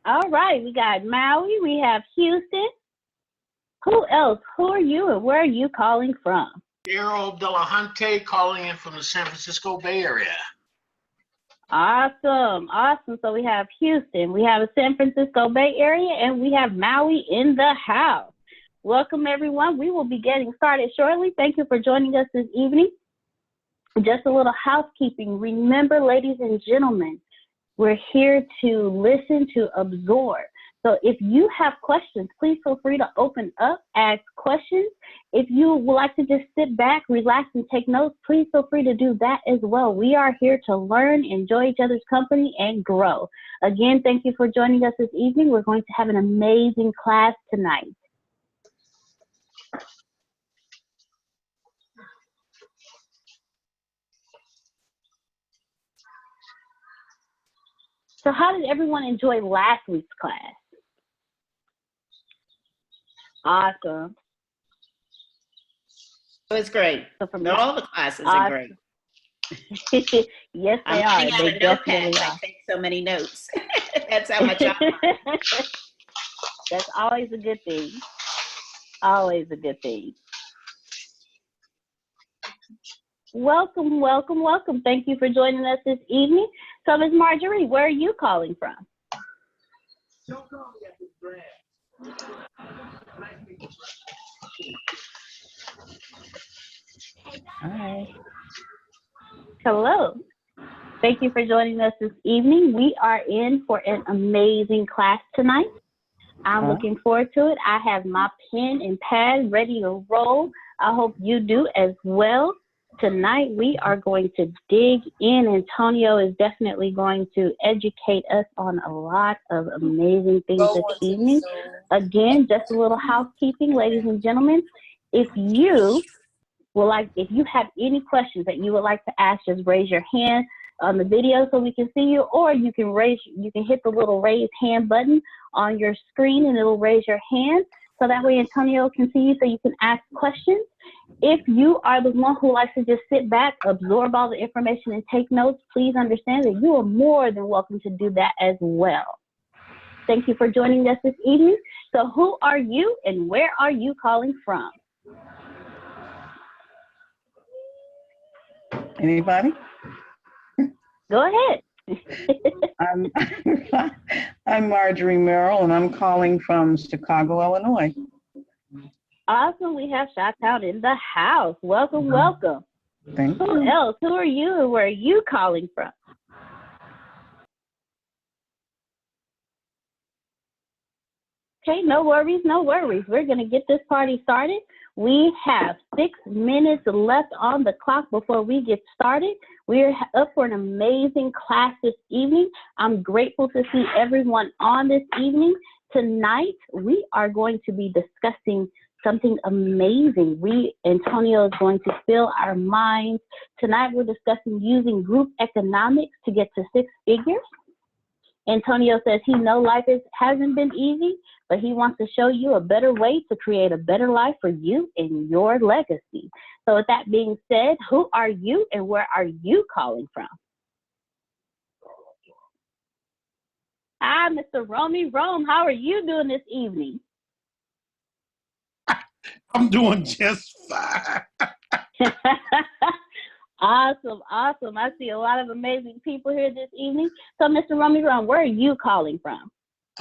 All right, we got Maui, we have Houston. Who else? Who are you and where are you calling from? Daryl Delahunty calling in from the San Francisco Bay Area. Awesome, awesome. So we have Houston, we have a San Francisco Bay Area, and we have Maui in the house. Welcome, everyone. We will be getting started shortly. Thank you for joining us this evening. Just a little housekeeping. Remember, ladies and gentlemen, we're here to listen, to absorb. So if you have questions, please feel free to open up, ask questions. If you would like to just sit back, relax, and take notes, please feel free to do that as well. We are here to learn, enjoy each other's company, and grow. Again, thank you for joining us this evening. We're going to have an amazing class tonight. So how did everyone enjoy last week's class? Awesome. It was great. So for me, all the classes are great. Yes, they are. They definitely are. I take so many notes. That's how much I learn. That's always a good thing. Always a good thing. Welcome, welcome, welcome. Thank you for joining us this evening. So, Ms. Marjorie, where are you calling from? Don't call me at this brand. Hi. Hello. Thank you for joining us this evening. We are in for an amazing class tonight. I'm looking forward to it. I have my pen and pad ready to roll. I hope you do as well. Tonight, we are going to dig in. Antonio is definitely going to educate us on a lot of amazing things this evening. Again, just a little housekeeping, ladies and gentlemen. If you have any questions that you would like to ask, just raise your hand on the video so we can see you, or you can hit the little raise hand button on your screen and it'll raise your hand. So that way Antonio can see you so you can ask questions. If you are the one who likes to just sit back, absorb all the information and take notes, please understand that you are more than welcome to do that as well. Thank you for joining us this evening. So who are you and where are you calling from? Anybody? Go ahead. I'm Marjorie Merrill, and I'm calling from Chicago, Illinois. Awesome. We have Chi-Town in the house. Welcome, welcome. Thank you. Who else? Who are you and where are you calling from? Okay, no worries, no worries. We're going to get this party started. We have 6 minutes left on the clock before we get started. We're up for an amazing class this evening. I'm grateful to see everyone on this evening. Tonight, we are going to be discussing something amazing. Antonio is going to fill our minds. Tonight, we're discussing using group economics to get to 6 figures. Antonio says he knows life hasn't been easy, but he wants to show you a better way to create a better life for you and your legacy. So with that being said, who are you and where are you calling from? Hi, Mr. Romy Rome. How are you doing this evening? I'm doing just fine. Awesome, awesome. I see a lot of amazing people here this evening. So, Mr. Romy Rome, where are you calling from?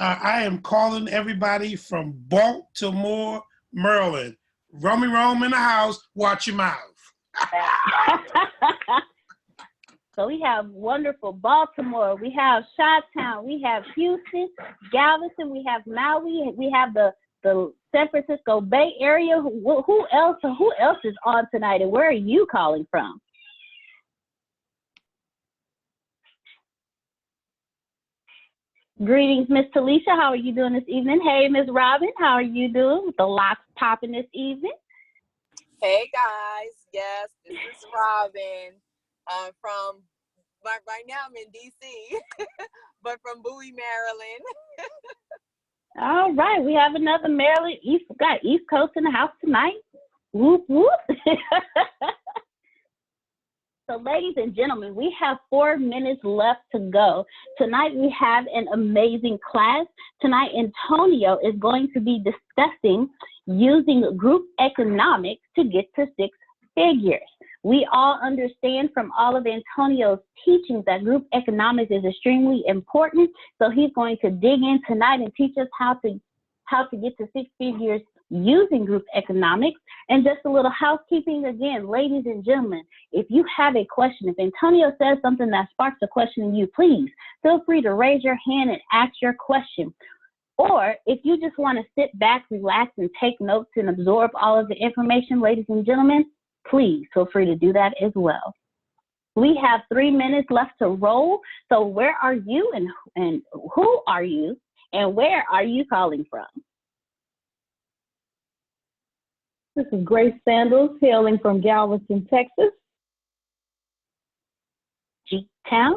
I am calling everybody from Baltimore, Maryland. Romy Rome in the house. Watch your mouth. So we have wonderful Baltimore. We have Chi-Town. We have Houston, Galveston. We have Maui. We have the San Francisco Bay Area. Who else is on tonight, and where are you calling from? Greetings, Miss Talisha. How are you doing this evening? Hey, Miss Robin. How are you doing with the locks popping this evening? Hey, guys. Yes, this is Robin. Right now I'm in D.C., but from Bowie, Maryland. All right. We have another Maryland. Got East Coast in the house tonight. Whoop, whoop. So ladies and gentlemen, we have 4 minutes left to go. Tonight we have an amazing class. Tonight Antonio is going to be discussing using group economics to get to 6 figures. We all understand from all of Antonio's teachings that group economics is extremely important. So he's going to dig in tonight and teach us how to get to 6 figures using group economics. And just a little housekeeping again, ladies and gentlemen, if you have a question, if Antonio says something that sparks a question in you, please feel free to raise your hand and ask your question. Or if you just want to sit back, relax, and take notes and absorb all of the information, ladies and gentlemen, please feel free to do that as well. We have 3 minutes left to roll. So where are you and who are you and where are you calling from? This is Grace Sandals, hailing from Galveston, Texas. G-Town,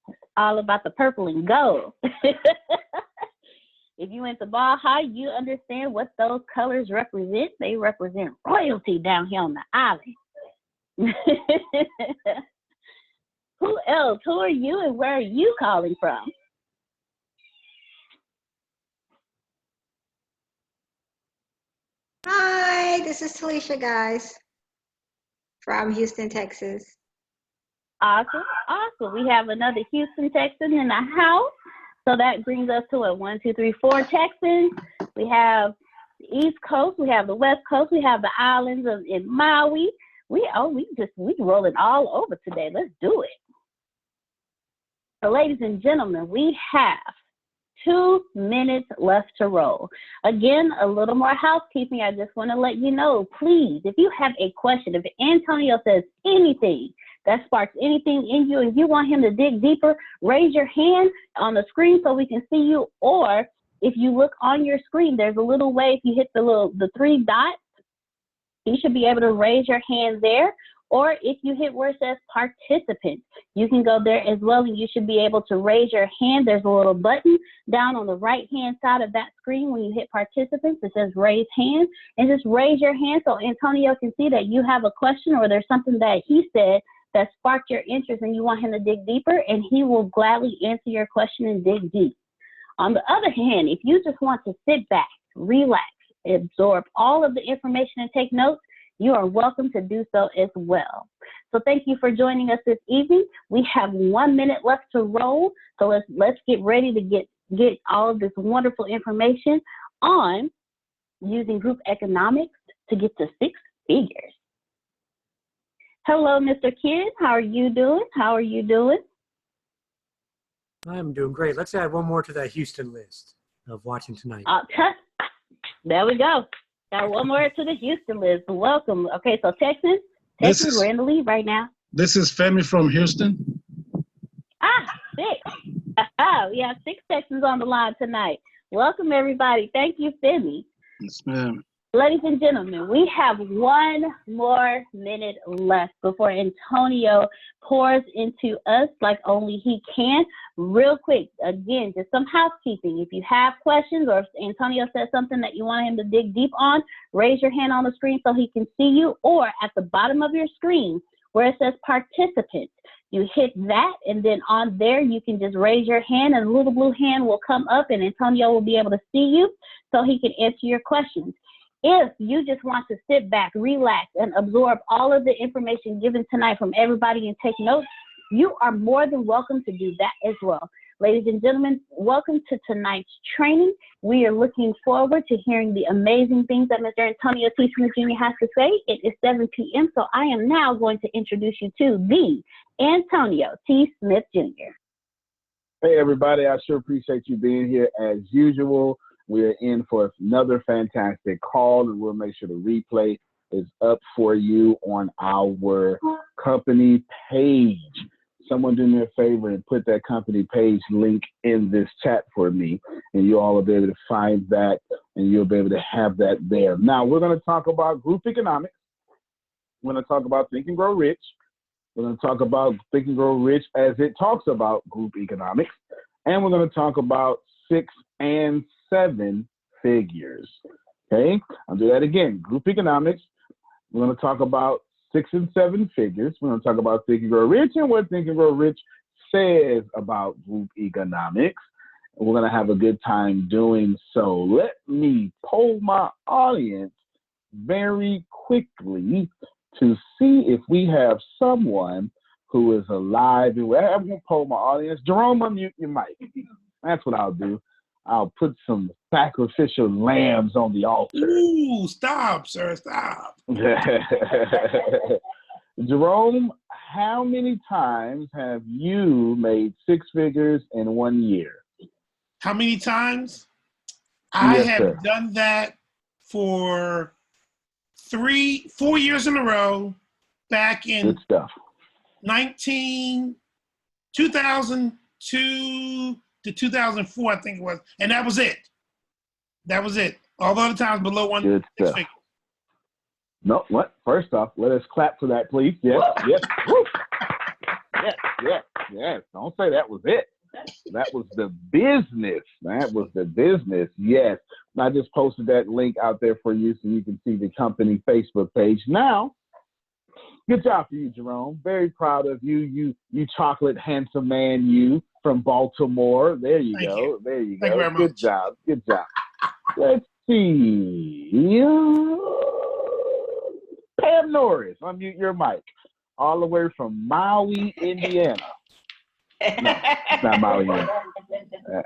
it's all about the purple and gold. If you went to Ball High, you understand what those colors represent. They represent royalty down here on the island. Who else? Who are you and where are you calling from? Hi, this is Talisha, guys, from Houston, Texas. Awesome, awesome. We have another Houston Texan in the house. So that brings us to 1, 2, 3, 4 Texans. We have the East Coast, we have the West Coast, we have the islands in Maui. We rolling all over today. Let's do it. So ladies and gentlemen, we have 2 minutes left to roll. Again, a little more housekeeping. I just want to let you know, please, if you have a question, if Antonio says anything that sparks anything in you and you want him to dig deeper, raise your hand on the screen so we can see you. Or if you look on your screen, there's a little way, if you hit the 3 dots, you should be able to raise your hand there. Or if you hit where it says participants, you can go there as well and you should be able to raise your hand. There's a little button down on the right-hand side of that screen when you hit participants. It says raise hand, and just raise your hand so Antonio can see that you have a question or there's something that he said that sparked your interest and you want him to dig deeper, and he will gladly answer your question and dig deep. On the other hand, if you just want to sit back, relax, absorb all of the information and take notes, you are welcome to do so as well. So thank you for joining us this evening. We have 1 minute left to roll. So let's get ready to get all of this wonderful information on using group economics to get to 6 figures. Hello, Mr. Kidd. How are you doing? How are you doing? I'm doing great. Let's add one more to that Houston list of watching tonight. There we go. Got one more to the Houston list. Welcome. Okay, so Texas, we're in the lead right now. This is Femi from Houston. 6. We have 6 Texans on the line tonight. Welcome, everybody. Thank you, Femi. Yes, ma'am. Ladies and gentlemen, we have 1 more minute left before Antonio pours into us like only he can. Real quick, again, just some housekeeping. If you have questions or if Antonio says something that you want him to dig deep on, raise your hand on the screen so he can see you, or at the bottom of your screen where it says participants, you hit that, and then on there you can just raise your hand and a little blue hand will come up and Antonio will be able to see you so he can answer your questions. If you just want to sit back, relax, and absorb all of the information given tonight from everybody and take notes, you are more than welcome to do that as well. Ladies and gentlemen, welcome to tonight's training. We are looking forward to hearing the amazing things that Mr. Antonio T. Smith Jr. has to say. It is 7 p.m., so I am now going to introduce you to the Antonio T. Smith Jr. Hey, everybody. I sure appreciate you being here as usual. We're in for another fantastic call, and we'll make sure the replay is up for you on our company page. Someone do me a favor and put that company page link in this chat for me, and you all will be able to find that, and you'll be able to have that there. Now, we're going to talk about group economics. We're going to talk about Think and Grow Rich. We're going to talk about Think and Grow Rich as it talks about group economics, and we're going to talk about 6 and 7 figures. Okay, I'll do that again. Group economics. We're going to talk about 6 and 7 figures. We're going to talk about Think and Grow Rich and what Think and Grow Rich says about group economics. And we're going to have a good time doing so. Let me poll my audience very quickly to see if we have someone who is alive. I'm going to poll my audience. Jerome, unmute your mic. That's what I'll do. I'll put some sacrificial lambs on the altar. Ooh, stop, sir, stop. Jerome, how many times have you made 6 figures in 1 year? How many times? I Yes, have sir. done that for 4 years in a row back in Good stuff. 2002 to 2004, I think it was. And that was it. That was it. All the other times below one Good six stuff. figure. No, what? First off, let us clap for that, please. Yes, yes. Woo. Yes, yes, yes. Don't say that was it. That was the business. That was the business. Yes. And I just posted that link out there for you so you can see the company Facebook page. Now, good job for you, Jerome. Very proud of you. You chocolate handsome man, you from Baltimore. There you Thank go. you. There you Thank go. you very Good much. job. Good job. Let's see. Pam Norris, unmute your mic. All the way from Maui, Indiana. No, it's not Maui, Indiana.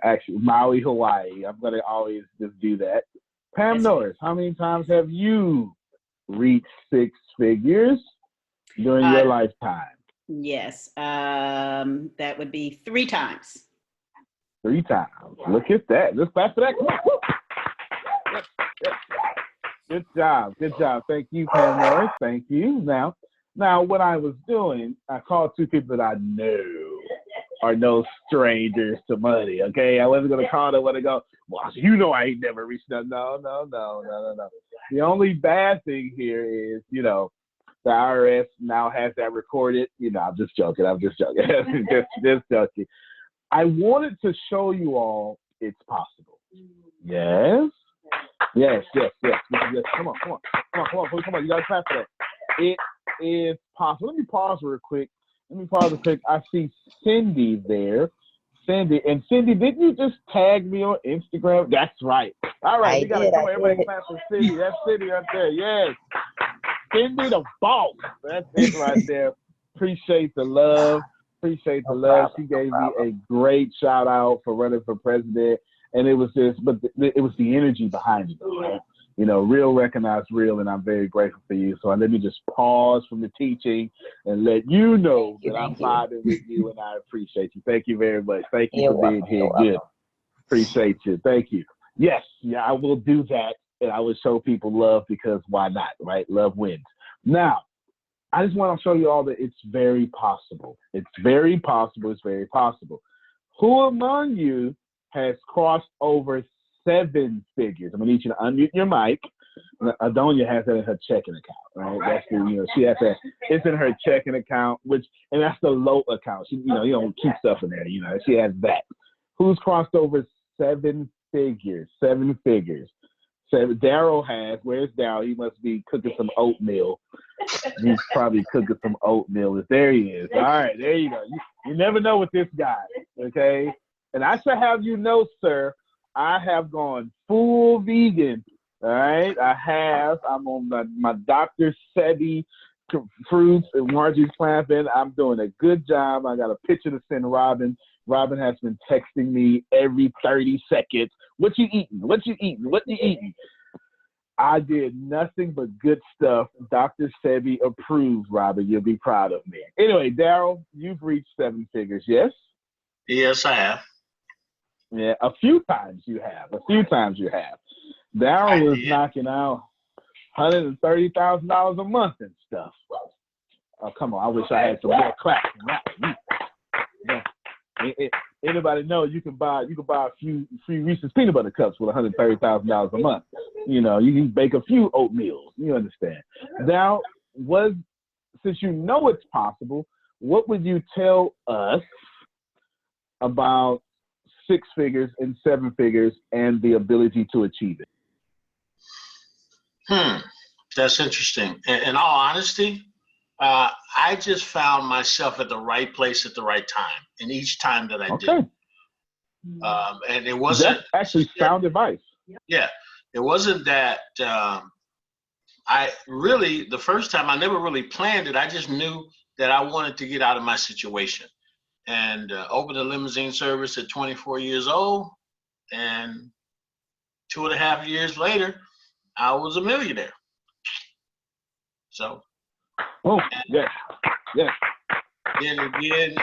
Actually, Maui, Hawaii. I'm going to always just do that. Pam Norris, how many times have you reached 6 figures during your lifetime? Yes, that would be 3 times. 3 times. Look at that. Just clap for that. Come on. Woo. Yes, yes. Good job. Good job. Thank you, Pam Norris. Thank you. Now, what I was doing, I called 2 people that I know are no strangers to money, okay? I wasn't going to call them when they go, well, you know I ain't never reached that. No. The only bad thing here is, the IRS now has that recorded. I'm just joking. just joking. I wanted to show you all it's possible. Yes. Yes. Come on. You got to clap for that. It is possible. Let me pause real quick. I see Cindy there. Cindy, didn't you just tag me on Instagram? That's right. All right, we got to come on. Everybody clap for Cindy. That's Cindy up there. Yes. Cindy the boss. That's it right there. Appreciate the love. She gave me a great shout out for running for president. And it was it was the energy behind it, right? Real recognized real, and I'm very grateful for you. So let me just pause from the teaching and let you know that I'm vibing with you, and I appreciate you. Thank you very much. Thank you for being here. Good. Appreciate you. Thank you. Yes, I will do that, and I will show people love because why not, right? Love wins. Now, I just want to show you all that it's very possible. It's very possible. Who among you has crossed over 7 figures? I'm gonna need you to unmute your mic. Adonia has that in her checking account, right? That's she has that. It's in her checking account, and that's the low account. She, you don't keep stuff in there. She has that. Who's crossed over 7 figures? 7 figures. Daryl has. Where's Daryl? He must be cooking some oatmeal. He's probably cooking some oatmeal. There he is. All right, there you go. You never know with this guy, okay? And I should have you know, sir, I have gone full vegan. All right, I have. I'm on my Dr. Sebi fruits and Margie's Clamping. I'm doing a good job. I got a picture to send Robin. Robin has been texting me every 30 seconds. What you eating? I did nothing but good stuff. Dr. Sebi approved, Robin. You'll be proud of me. Anyway, Daryl, you've reached 7 figures, yes? Yes, I have. Yeah, a few times you have. Daryl is knocking out $130,000 a month and stuff. Oh, come on. I wish I had some more claps than that. Anybody know you can buy a few free Reese's peanut butter cups with $130,000 a month. You can bake a few oatmeals. You understand? Now, since you know it's possible, what would you tell us about 6 figures and 7 figures and the ability to achieve it? That's interesting. In all honesty, I just found myself at the right place at the right time, and each time that I did. And it wasn't. That's actually sound advice. Yeah, it wasn't that. The first time I never really planned it. I just knew that I wanted to get out of my situation, and opened a limousine service at 24 years old, and 2.5 years later, I was a millionaire. So. Oh, yes. Then again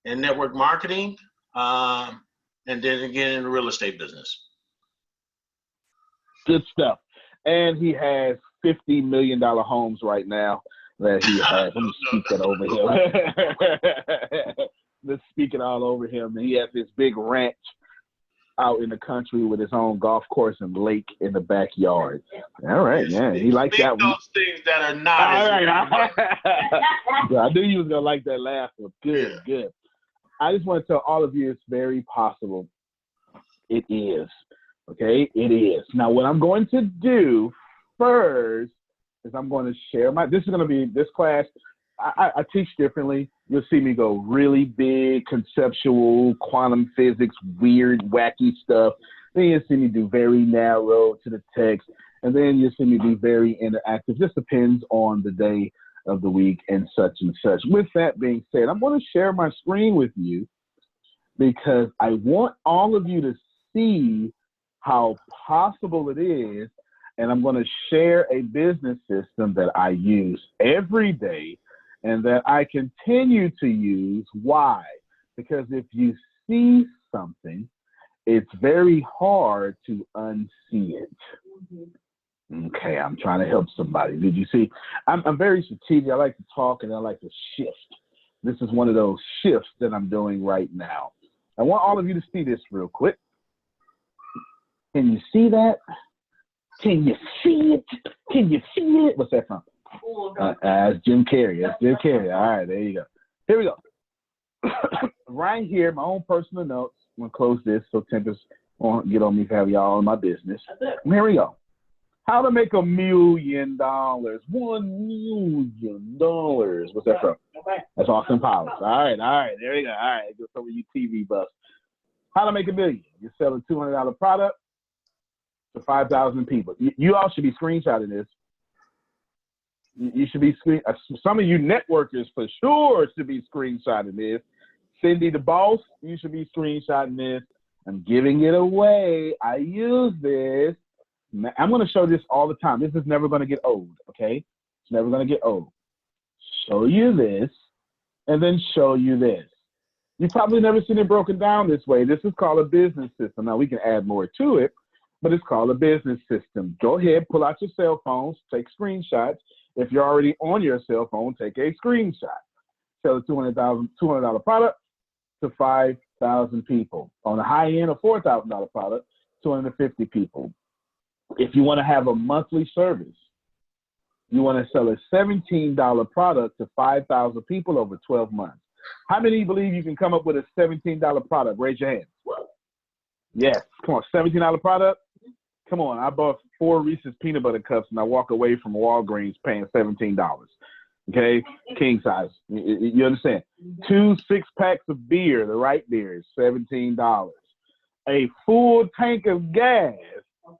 in network marketing, and then again in the real estate business. Good stuff. And he has $50 million homes right now that he has. Let me speak that over him. Let's speak it all over him. He has this big ranch out in the country with his own golf course and lake in the backyard. All right, yeah, he likes that one. Those things that are not. All right. Yeah, I knew you was gonna like that last one. Good. I just want to tell all of you it's very possible. It is. Okay, it is. Now, what I'm going to do first is I'm going to share this class. I teach differently. You'll see me go really big, conceptual, quantum physics, weird, wacky stuff. Then you'll see me do very narrow to the text. And then you'll see me be very interactive. Just depends on the day of the week and such and such. With that being said, I'm going to share my screen with you because I want all of you to see how possible it is. And I'm going to share a business system that I use every day and that I continue to use. Why? Because if you see something, it's very hard to unsee it. Okay, I'm trying to help somebody. Did you see? I'm very strategic. I like to talk and I like to shift. This is one of those shifts that I'm doing right now. I want all of you to see this real quick. Can you see that? Can you see it? Can you see it? What's that from? That's Jim Carrey. That's Jim Carrey. All right, there you go. Here we go. Right here, my own personal notes. I'm going to close this so Tempest won't get on me for having y'all in my business. Here we go. How to make $1 million. $1 million. What's that from? That's Austin Powers. All right. There you go. All right. Go some of you TV buffs. How to make $1 million. You're selling a $200 product to 5,000 people. You all should be screenshotting this. You should be some of you networkers for sure should be screenshotting this. Cindy the boss, you should be screenshotting this. I'm giving it away. I use this. I'm going to show this all the time. This is never going to get old, okay? It's never going to get old. Show you this, and then show you this. You've probably never seen it broken down this way. This is called a business system. Now, we can add more to it, but it's called a business system. Go ahead, pull out your cell phones, take screenshots. If you're already on your cell phone, take a screenshot. Sell a $200 product to 5,000 people. On the high end, a $4,000 product, 250 people. If you want to have a monthly service, you want to sell a $17 product to 5,000 people over 12 months. How many believe you can come up with a $17 product? Raise your hand. Yes. Come on, $17 product? Come on, I bought 4 Reese's peanut butter cups and I walk away from Walgreens paying $17. Okay? King size. You understand? 2 6-packs of beer, the right beer, is $17. A full tank of gas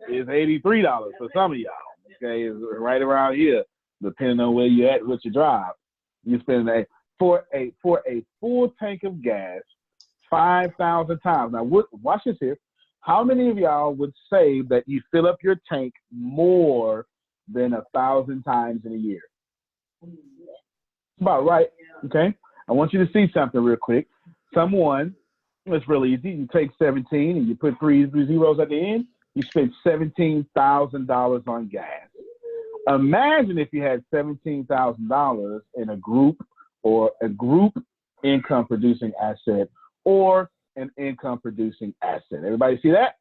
is $83 for some of y'all. Okay? It's right around here, depending on where you're at, what you drive. You spend for a full tank of gas 5,000 times. Now, watch this here. How many of y'all would say that you fill up your tank more than 1,000 times in a year? It's about right, okay? I want you to see something real quick. Someone, it's real easy. You take 17 and you put 3 zeros at the end. You spend $17,000 on gas. Imagine if you had $17,000 in a group income producing asset or an income producing asset. Everybody see that?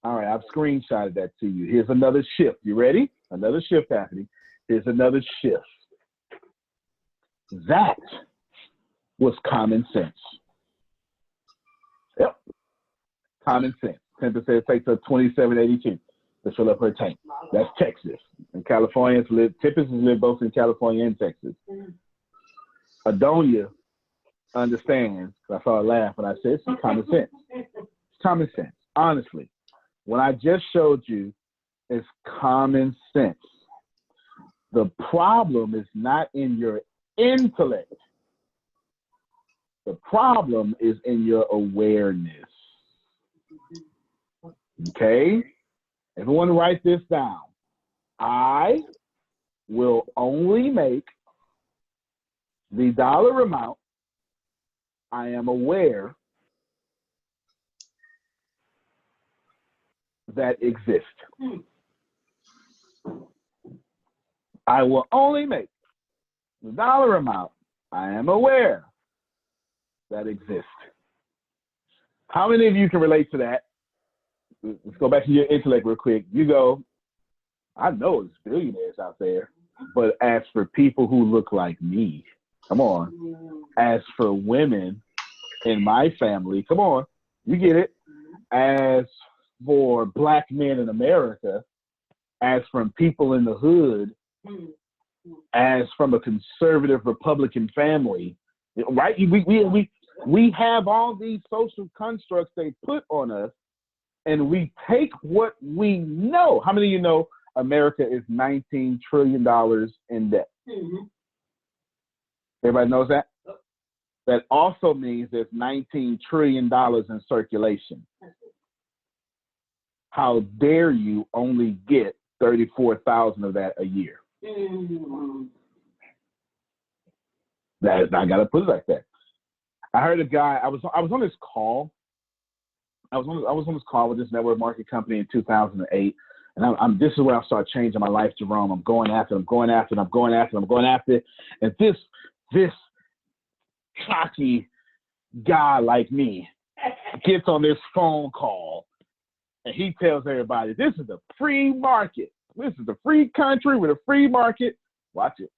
All right, I've screenshotted that to you. Here's another shift. You ready? Another shift happening. Here's another shift. That was common sense. Yep. Common sense. 10% takes up 2782. to fill up her tank. That's Texas. And Californians live, typically live both in California and Texas. Adonia understands, I saw her laugh when I said it's common sense. It's common sense, honestly. What I just showed you is common sense. The problem is not in your intellect. The problem is in your awareness. Okay? Everyone write this down. I will only make the dollar amount I am aware that exists. I will only make the dollar amount I am aware that exists. How many of you can relate to that? Let's go back to your intellect real quick. You go, I know there's billionaires out there, but as for people who look like me, come on. As for women in my family, come on, you get it. As for black men in America, as from people in the hood, as from a conservative Republican family, right? We have all these social constructs they put on us, and we take what we know. How many of you know America is $19 trillion in debt? Everybody knows that? That also means there's $19 trillion in circulation. How dare you only get 34,000 of that a year? That is, I gotta put it like that. I heard a guy. I was on this call. I was on this call with this network marketing company in 2008, and this is where I started changing my life, Jerome. I'm going after it, and this cocky guy like me gets on this phone call, and he tells everybody, "This is a free market. This is a free country with a free market. Watch it.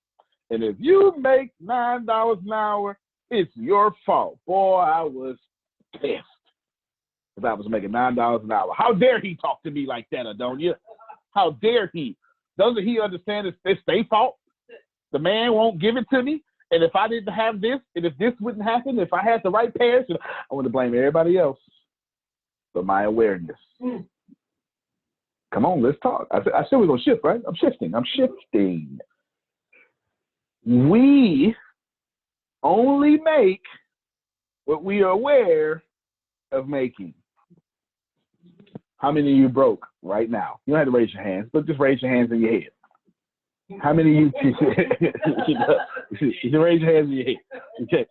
And if you make $9 an hour, it's your fault." Boy, I was pissed if I was making $9 an hour. How dare he talk to me like that, Adonia? How dare he? Doesn't he understand it's their fault? The man won't give it to me. And if I didn't have this, and if this wouldn't happen, if I had the right pairs, I want to blame everybody else for my awareness. Come on, let's talk. I said we're going to shift, right? I'm shifting. We only make what we are aware of making. How many of you broke right now? You don't have to raise your hands, but just raise your hands in your head. How many of you, you raise your hands in your head. Okay.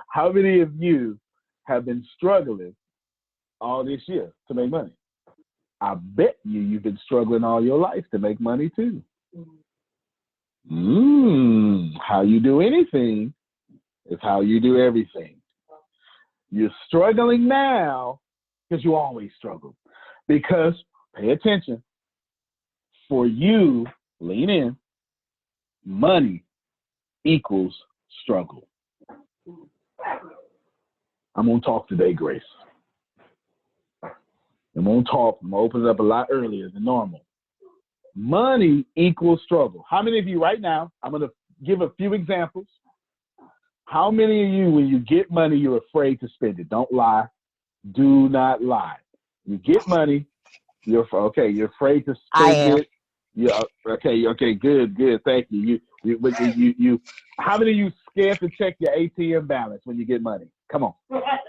How many of you have been struggling all this year to make money? I bet you've been struggling all your life to make money too. How you do anything is how you do everything. You're struggling now because you always struggle. Because, pay attention, for you, lean in, money equals struggle. I'm going to talk today, Grace. I'm going to open it up a lot earlier than normal. Money equals struggle. How many of you right now, I'm going to give a few examples. How many of you, when you get money, you're afraid to spend it? Don't lie. Do not lie. You get money, you're afraid to spend it. Yeah, okay, good, thank you. You. How many of you scared to check your ATM balance when you get money? Come on,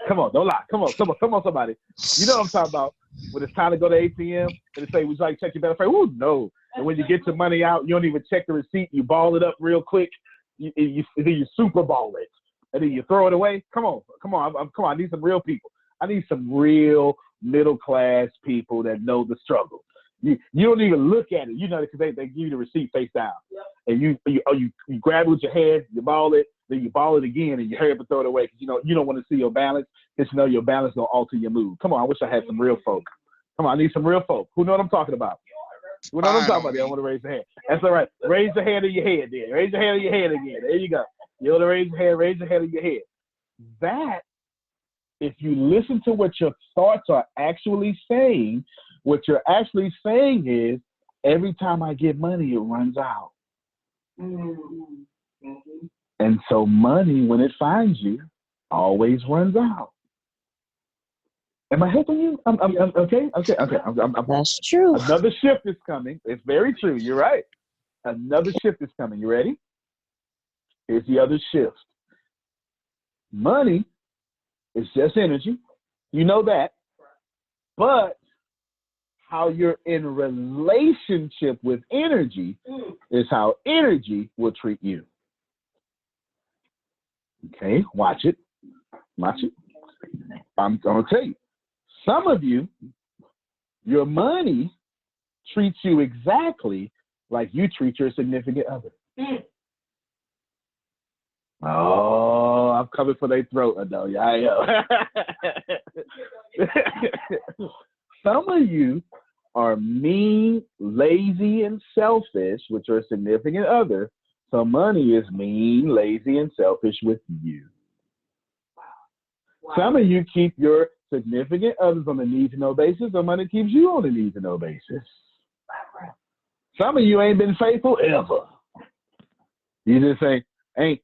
don't lie. Come on, somebody. You know what I'm talking about. When it's time to go to ATM and they say, "Would you like to check your balance?" Oh no! And when you get your money out, you don't even check the receipt. You ball it up real quick. You super ball it, and then you throw it away. Come on. I need some real people. I need some real middle class people that know the struggle. You don't even look at it, because they give you the receipt face down, and you grab it with your hands, you ball it, then you ball it again, and you hurry up and throw it away because you don't want to see your balance because your balance gonna alter your mood. Come on, I wish I had some real folk. Come on, I need some real folk. Who know what I'm talking about? Who know what I'm talking about? I want to raise their hand. That's all right. Raise your hand in your head, then. Raise your hand in your head again. There you go. You want to raise your hand in your head. That, if you listen to what your thoughts are actually saying, What you're actually saying is, every time I get money, it runs out. And so money, when it finds you, always runs out. Am I helping you? Okay. That's true. Another shift is coming. It's very true. You're right. Another shift is coming. You ready? Here's the other shift. Money is just energy. You know that. But how you're in relationship with energy is how energy will treat you. Okay, watch it. Watch it. I'm going to tell you. Some of you, your money treats you exactly like you treat your significant other. Oh, I'm coming for their throat, Adelia. I know. Some of you are mean, lazy, and selfish with your significant other. So money is mean, lazy, and selfish with you. Wow. Some of you keep your significant others on a need-to-know basis, so money keeps you on a need-to-know basis. Some of you ain't been faithful ever. You just say, ain't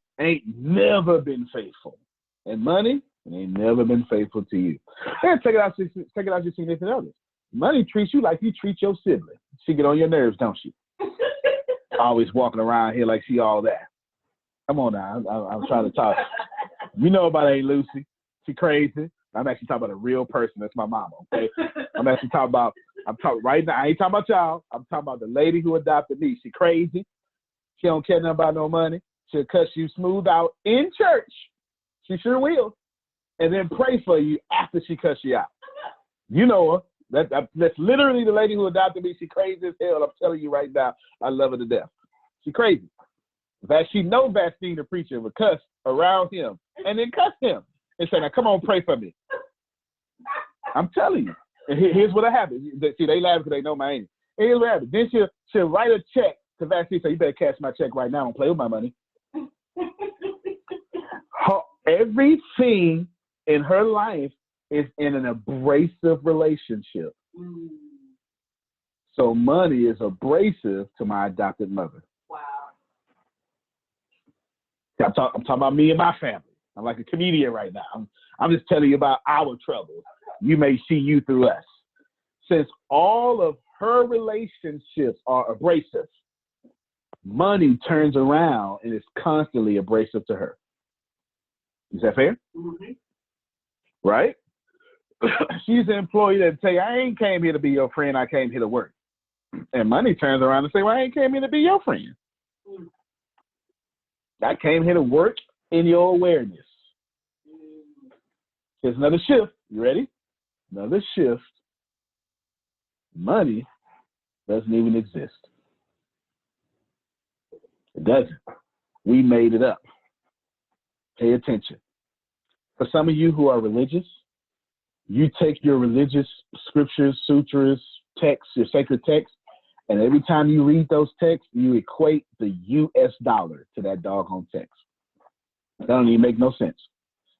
never been faithful. And money ain't never been faithful to you. And take it out your significant others. Money treats you like you treat your sibling. She get on your nerves, don't she? Always walking around here like she all that. Come on now, I'm trying to talk. You know about Aunt Lucy. She crazy. I'm actually talking about a real person. That's my mama, okay? I'm talking right now. I ain't talking about y'all. I'm talking about the lady who adopted me. She crazy. She don't care nothing about no money. She'll cuss you smooth out in church. She sure will. And then pray for you after she cuss you out. You know her. That's literally the lady who adopted me. She crazy as hell. I'm telling you right now, I love her to death. She crazy. In fact, she knows Vastine, the preacher, would cuss around him and then cuss him and say, now come on, pray for me. I'm telling you. And here's what happened. See, they laugh because they know my aim. Here's what happened. Then she'll write a check to Vastine and say, you better cash my check right now. Don't play with my money. Everything in her life is in an abrasive relationship. So money is abrasive to my adopted mother. Wow. I'm talking about me and my family. I'm like a comedian right now. I'm just telling you about our troubles. You may see you through us. Since all of her relationships are abrasive, money turns around and is constantly abrasive to her. Is that fair? Mm-hmm. Right? She's an employee that tell you, I ain't came here to be your friend, I came here to work. And money turns around and say, well, I ain't came here to be your friend. I came here to work in your awareness. Here's another shift. You ready? Another shift. Money doesn't even exist. It doesn't. We made it up. Pay attention. For some of you who are religious, you take your religious scriptures, sutras, texts, your sacred texts, and every time you read those texts, you equate the US dollar to that doggone text. That don't even make no sense.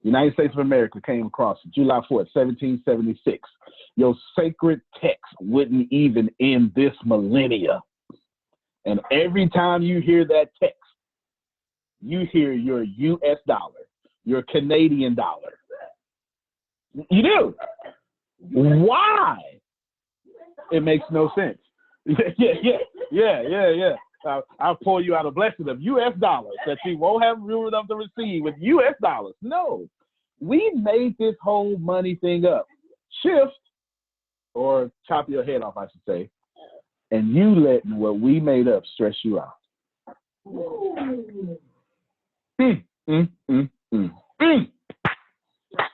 The United States of America came across July 4th, 1776. Your sacred text wouldn't even end this millennia. And every time you hear that text, you hear your US dollar, your Canadian dollar. You do. Why? It makes no sense. Yeah. I'll pour you out a blessing of US dollars that you won't have room enough to receive with US dollars. No. We made this whole money thing up. Shift, or chop your head off, I should say, and you letting what we made up stress you out.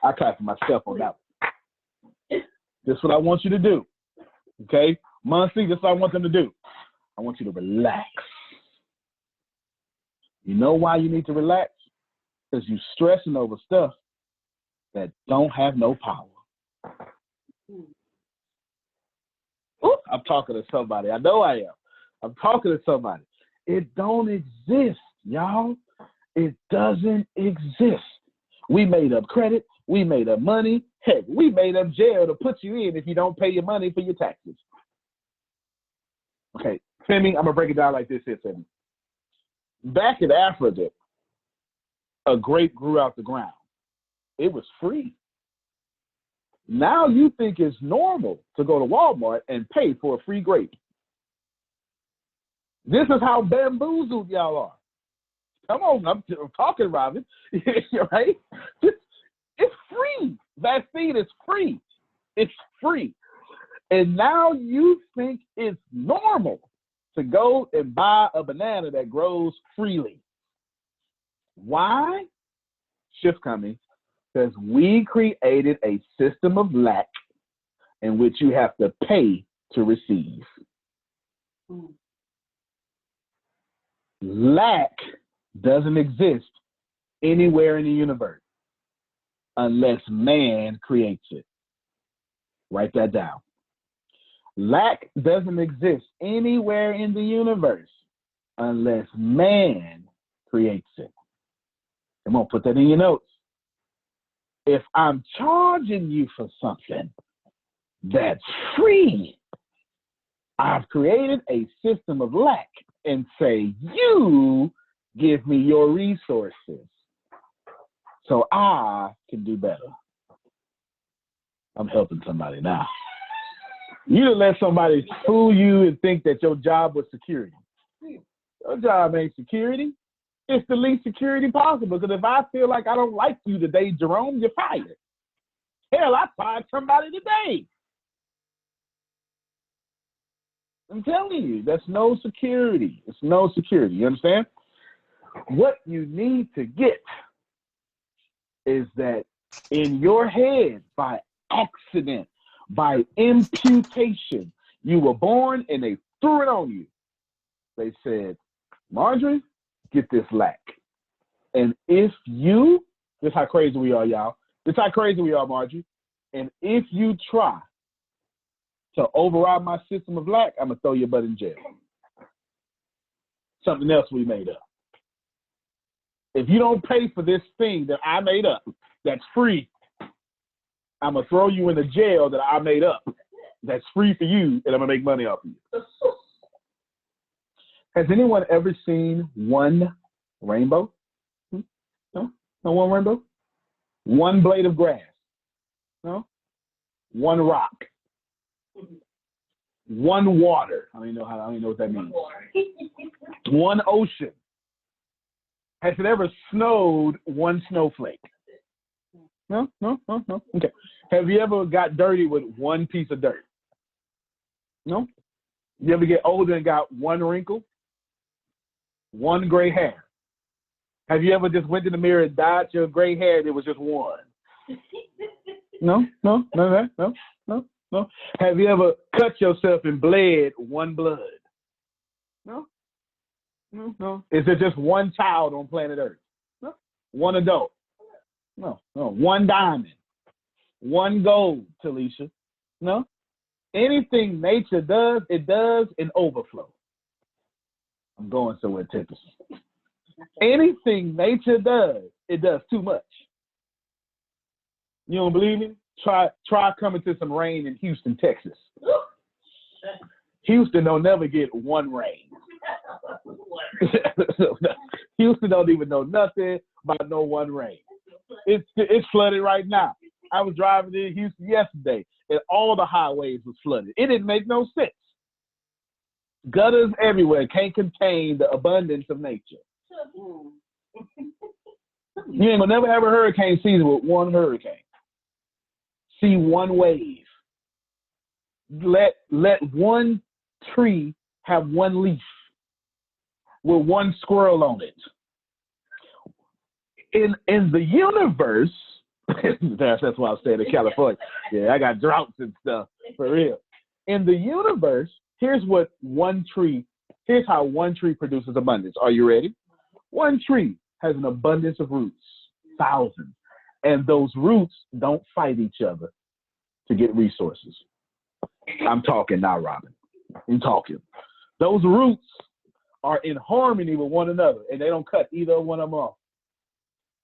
I clap for myself on that one. This is what I want you to do. Okay? Monthly, this is what I want them to do. I want you to relax. You know why you need to relax? Because you're stressing over stuff that don't have no power. Ooh, I'm talking to somebody. I know I am. I'm talking to somebody. It don't exist, y'all. It doesn't exist. We made up credit. We made up money. Heck, we made up jail to put you in if you don't pay your money for your taxes. Okay, Femi, I'm going to break it down like this here, Femi. Back in Africa, a grape grew out the ground. It was free. Now you think it's normal to go to Walmart and pay for a free grape. This is how bamboozled y'all are. Come on, I'm talking, Robin. Right? It's free. Vaccine is free. It's free. And now you think it's normal to go and buy a banana that grows freely. Why? Shift coming. Because we created a system of lack in which you have to pay to receive. Lack doesn't exist anywhere in the universe unless man creates it. Write that down. Lack doesn't exist anywhere in the universe unless man creates it. I'm going to put that in your notes. If I'm charging you for something that's free, I've created a system of lack and say, you give me your resources so I can do better. I'm helping somebody now. You done let somebody fool you and think that your job was security. Your job ain't security. It's the least security possible. Because if I feel like I don't like you today, Jerome, you're fired. Hell, I fired somebody today. I'm telling you, that's no security. It's no security. You understand? What you need to get is that in your head, by accident, by imputation, you were born and they threw it on you. They said, Marjorie, get this lack. And if you, this is how crazy we are, y'all. This is how crazy we are, Marjorie. And if you try to override my system of lack, I'm going to throw your butt in jail. Something else we made up. If you don't pay for this thing that I made up, that's free, I'm going to throw you in the jail that I made up. That's free for you, and I'm going to make money off of you. Has anyone ever seen one rainbow? No? No one rainbow? One blade of grass? No? One rock? One water? I don't even know what that means. One ocean? Has it ever snowed one snowflake? No? Okay. Have you ever got dirty with one piece of dirt? No? You ever get older and got one wrinkle? One gray hair? Have you ever just went in the mirror and dyed your gray hair and it was just one? No? Have you ever cut yourself and bled one blood? No? Is there just one child on planet Earth? No. One adult? No. One diamond? One gold, Talisha? No. Anything nature does, it does in overflow. I'm going somewhere, Tempest. Anything nature does, it does too much. You don't believe me? Try coming to some rain in Houston, Texas. Houston don't never get one rain. Houston don't even know nothing about no one rain. It's flooded right now. I was driving in Houston yesterday, and all the highways was flooded. It didn't make no sense. Gutters everywhere can't contain the abundance of nature. You ain't gonna never have a hurricane season with one hurricane. See one wave. Let one tree have one leaf with one squirrel on it. In the universe, that's why I stayed in California. Yeah, I got droughts and stuff, for real. In the universe, here's how one tree produces abundance. Are you ready? One tree has an abundance of roots, thousands. And those roots don't fight each other to get resources. I'm talking now, Robin. I'm talking. Those roots are in harmony with one another, and they don't cut either one of them off.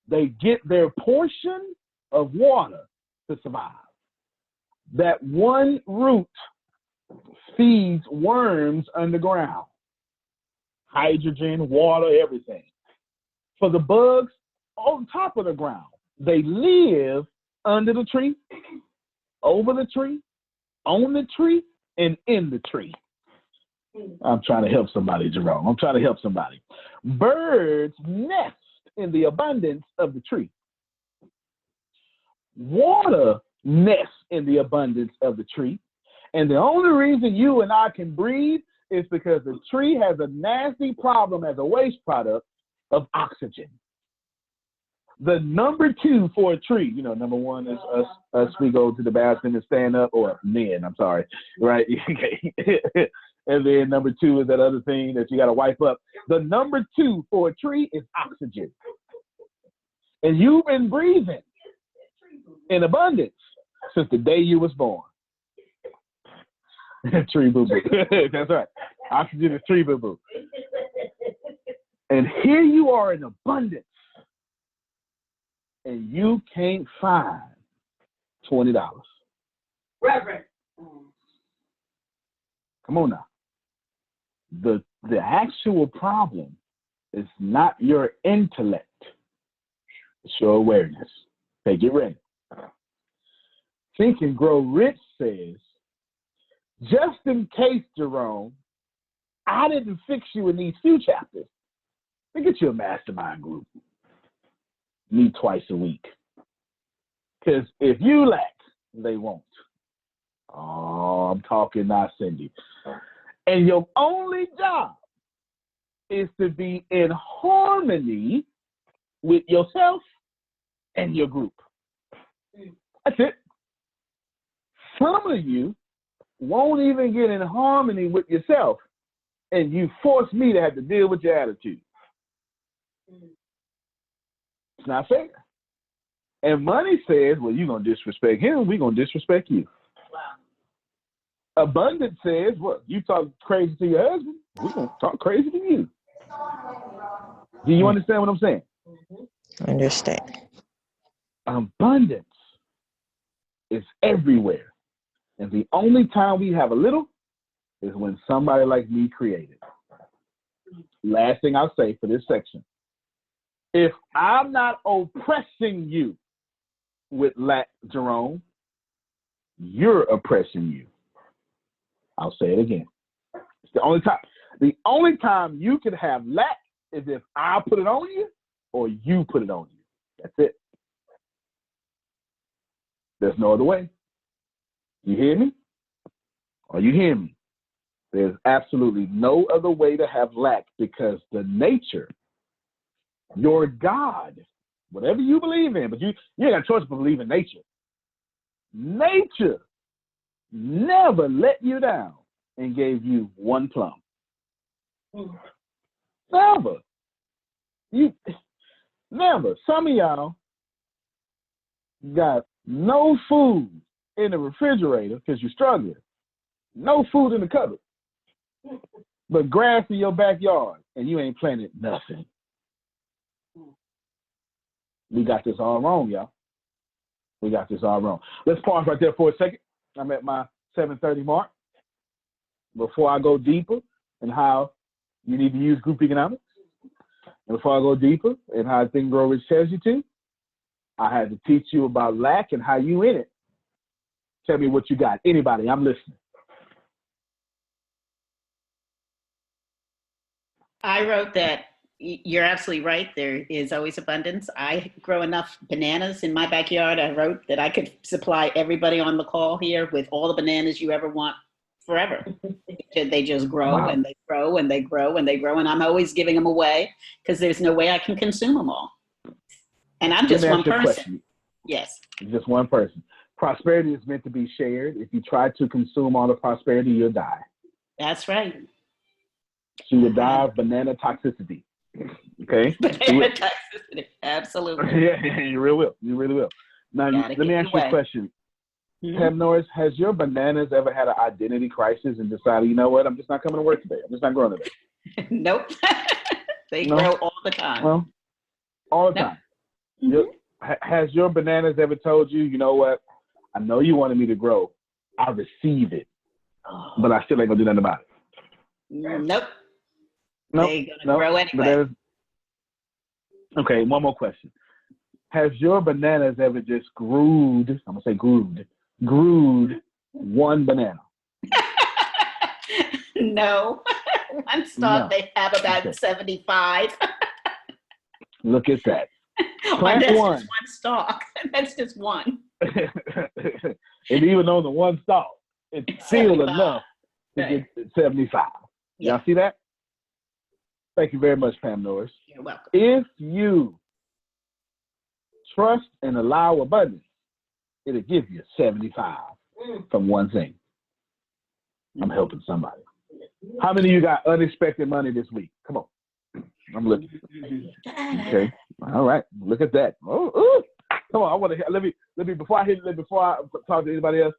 They get their portion, of water to survive. That one root feeds worms underground. Hydrogen, water, everything. For the bugs on top of the ground, they live under the tree, over the tree, on the tree, and in the tree. I'm trying to help somebody, Jerome. I'm trying to help somebody. Birds nest in the abundance of the tree. Water nests in the abundance of the tree. And the only reason you and I can breathe is because the tree has a nasty problem as a waste product of oxygen. The number 2 for a tree, you know, number 1 is us we go to the bathroom and stand up, or men, I'm sorry, right? And then number 2 is that other thing that you got to wipe up. The number 2 for a tree is oxygen. And you've been breathing in abundance since the day you was born. Tree boo-boo. That's right. Oxygen is tree boo-boo. And here you are in abundance, and you can't find $20. Reverend. Come on now. The actual problem is not your intellect. It's your awareness. Okay, get ready. Think and Grow Rich says, just in case, Jerome, I didn't fix you in these few chapters, then get you a mastermind group. Meet twice a week. Because if you lack, they won't. Oh, I'm talking now, Cindy. And your only job is to be in harmony with yourself and your group. That's it. Some of you won't even get in harmony with yourself, and you force me to have to deal with your attitude. It's not fair. And money says, well, you're going to disrespect him, we're going to disrespect you. Wow. Abundance says, well, you talk crazy to your husband, we're going to talk crazy to you. Do you understand what I'm saying? Understand. Abundance is everywhere. And the only time we have a little is when somebody like me created. Last thing I'll say for this section. If I'm not oppressing you with lack, Jerome, you're oppressing you. I'll say it again. It's the only time you can have lack is if I put it on you or you put it on you. That's it. There's no other way. You hear me? Or you hear me? There's absolutely no other way to have lack, because the nature, your God, whatever you believe in, but you ain't got a choice but believe in nature. Nature never let you down and gave you one plum. Never. Never. Some of y'all got no food in the refrigerator because you're struggling. No food in the cupboard. But grass in your backyard, and you ain't planted nothing. We got this all wrong, y'all. We got this all wrong. Let's pause right there for a second. I'm at my 7:30 mark. Before I go deeper in how you need to use group economics, and before I go deeper in how Think and Grow Rich tells you to, I had to teach you about lack and how you in it. Tell me what you got. Anybody, I'm listening. I wrote that you're absolutely right. There is always abundance. I grow enough bananas in my backyard. I wrote that I could supply everybody on the call here with all the bananas you ever want forever. They just grow. Wow. And they grow and they grow and they grow. And I'm always giving them away because there's no way I can consume them all. And I'm just one person. Yes. Just one person. Prosperity is meant to be shared. If you try to consume all the prosperity, you'll die. That's right. She would die of banana toxicity. Okay? Banana toxicity. Absolutely. Yeah, you really will. You really will. Now, let me ask you a question. Pam Norris, has your bananas ever had an identity crisis and decided, you know what, I'm just not coming to work today. I'm just not growing today? Nope. They grow all the time. Well, all the time. Has your bananas ever told you, you know what? I know you wanted me to grow. I receive it, but I still ain't gonna do nothing about it. Nope. Nope. They're gonna grow anyway. Bananas. Okay, one more question. Has your bananas ever just grewed? I'm gonna say grewed one banana? No. One stalk, No. they have about 75. Look at that. Well, Plant that's one. just one stalk. That's just one. And even on the one stalk, it's still 75. enough to Right. get 75. Yeah. Y'all see that? Thank you very much, Pam Norris. You're welcome. If you trust and allow abundance, it'll give you 75 from one thing. I'm helping somebody. How many of you got unexpected money this week? Come on. I'm looking. Okay. All right. Look at that. Oh. Come on. I want to let me before I talk to anybody else.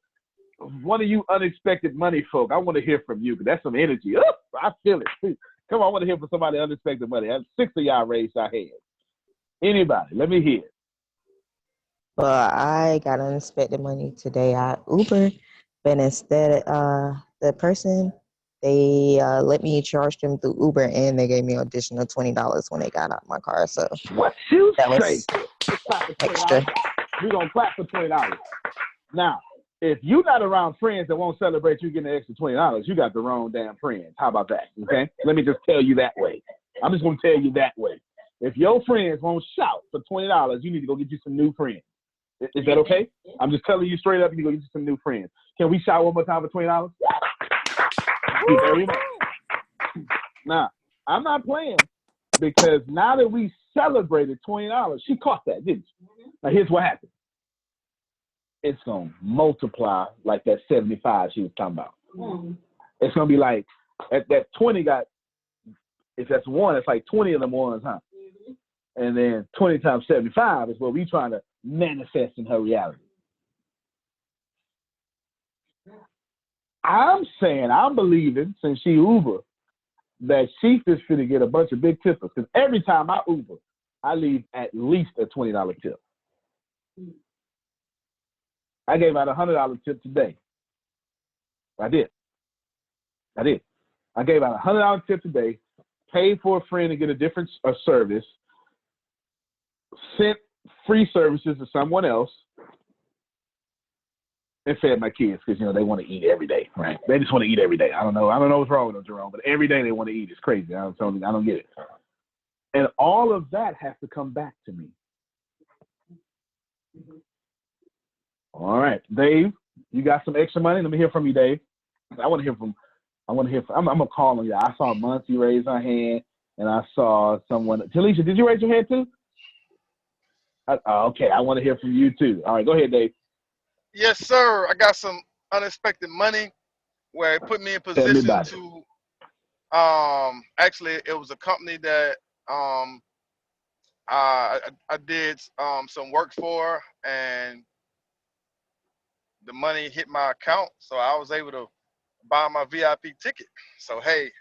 One of you unexpected money folk, I want to hear from you because that's some energy. I feel it. Come on, I want to hear from somebody unexpected money. 6 of y'all raised our hands. Anybody? Let me hear. Well, I got unexpected money today at Uber, but instead, the person, they let me charge them through Uber, and they gave me an additional $20 when they got out my car. So what you that say? was Let's clap for $20. extra. We're gonna clap for $20. Now, if you're not around friends that won't celebrate you getting an extra $20, you got the wrong damn friends. How about that? Okay? Let me just tell you that way. I'm just gonna tell you that way. If your friends won't shout for $20, you need to go get you some new friends. Is that okay? I'm just telling you straight up, you need to go get you some new friends. Can we shout one more time for $20? Thank you very much. Now, I'm not playing because now that we celebrated $20, she caught that, didn't she? Now, here's what happened. It's going to multiply like that 75 she was talking about. It's going to be like, that 20 got, if that's one, it's like 20 of them ones, huh? And then 20 times 75 is what we trying to manifest in her reality. I'm saying, I'm believing, since she Uber, that she just finna get a bunch of big tippers. Because every time I Uber, I leave at least a $20 tip. I gave out a $100 tip today. I did. I gave out a $100 tip today, paid for a friend to get a different service, sent free services to someone else, and fed my kids because, you know, they want to eat every day, right? They just want to eat every day. I don't know what's wrong with them, Jerome, but every day they want to eat. It's crazy. I don't get it. And all of that has to come back to me. All right, Dave, you got some extra money? Let me hear from you, Dave. I'm gonna call on you. I saw Muncie raise her hand, and I saw someone. Talisha, did you raise your hand too? Okay, I want to hear from you too. All right, go ahead, Dave. Yes, sir. I got some unexpected money where it put me in position to actually it was a company that I did some work for, and the money hit my account, so I was able to buy my VIP ticket. So hey,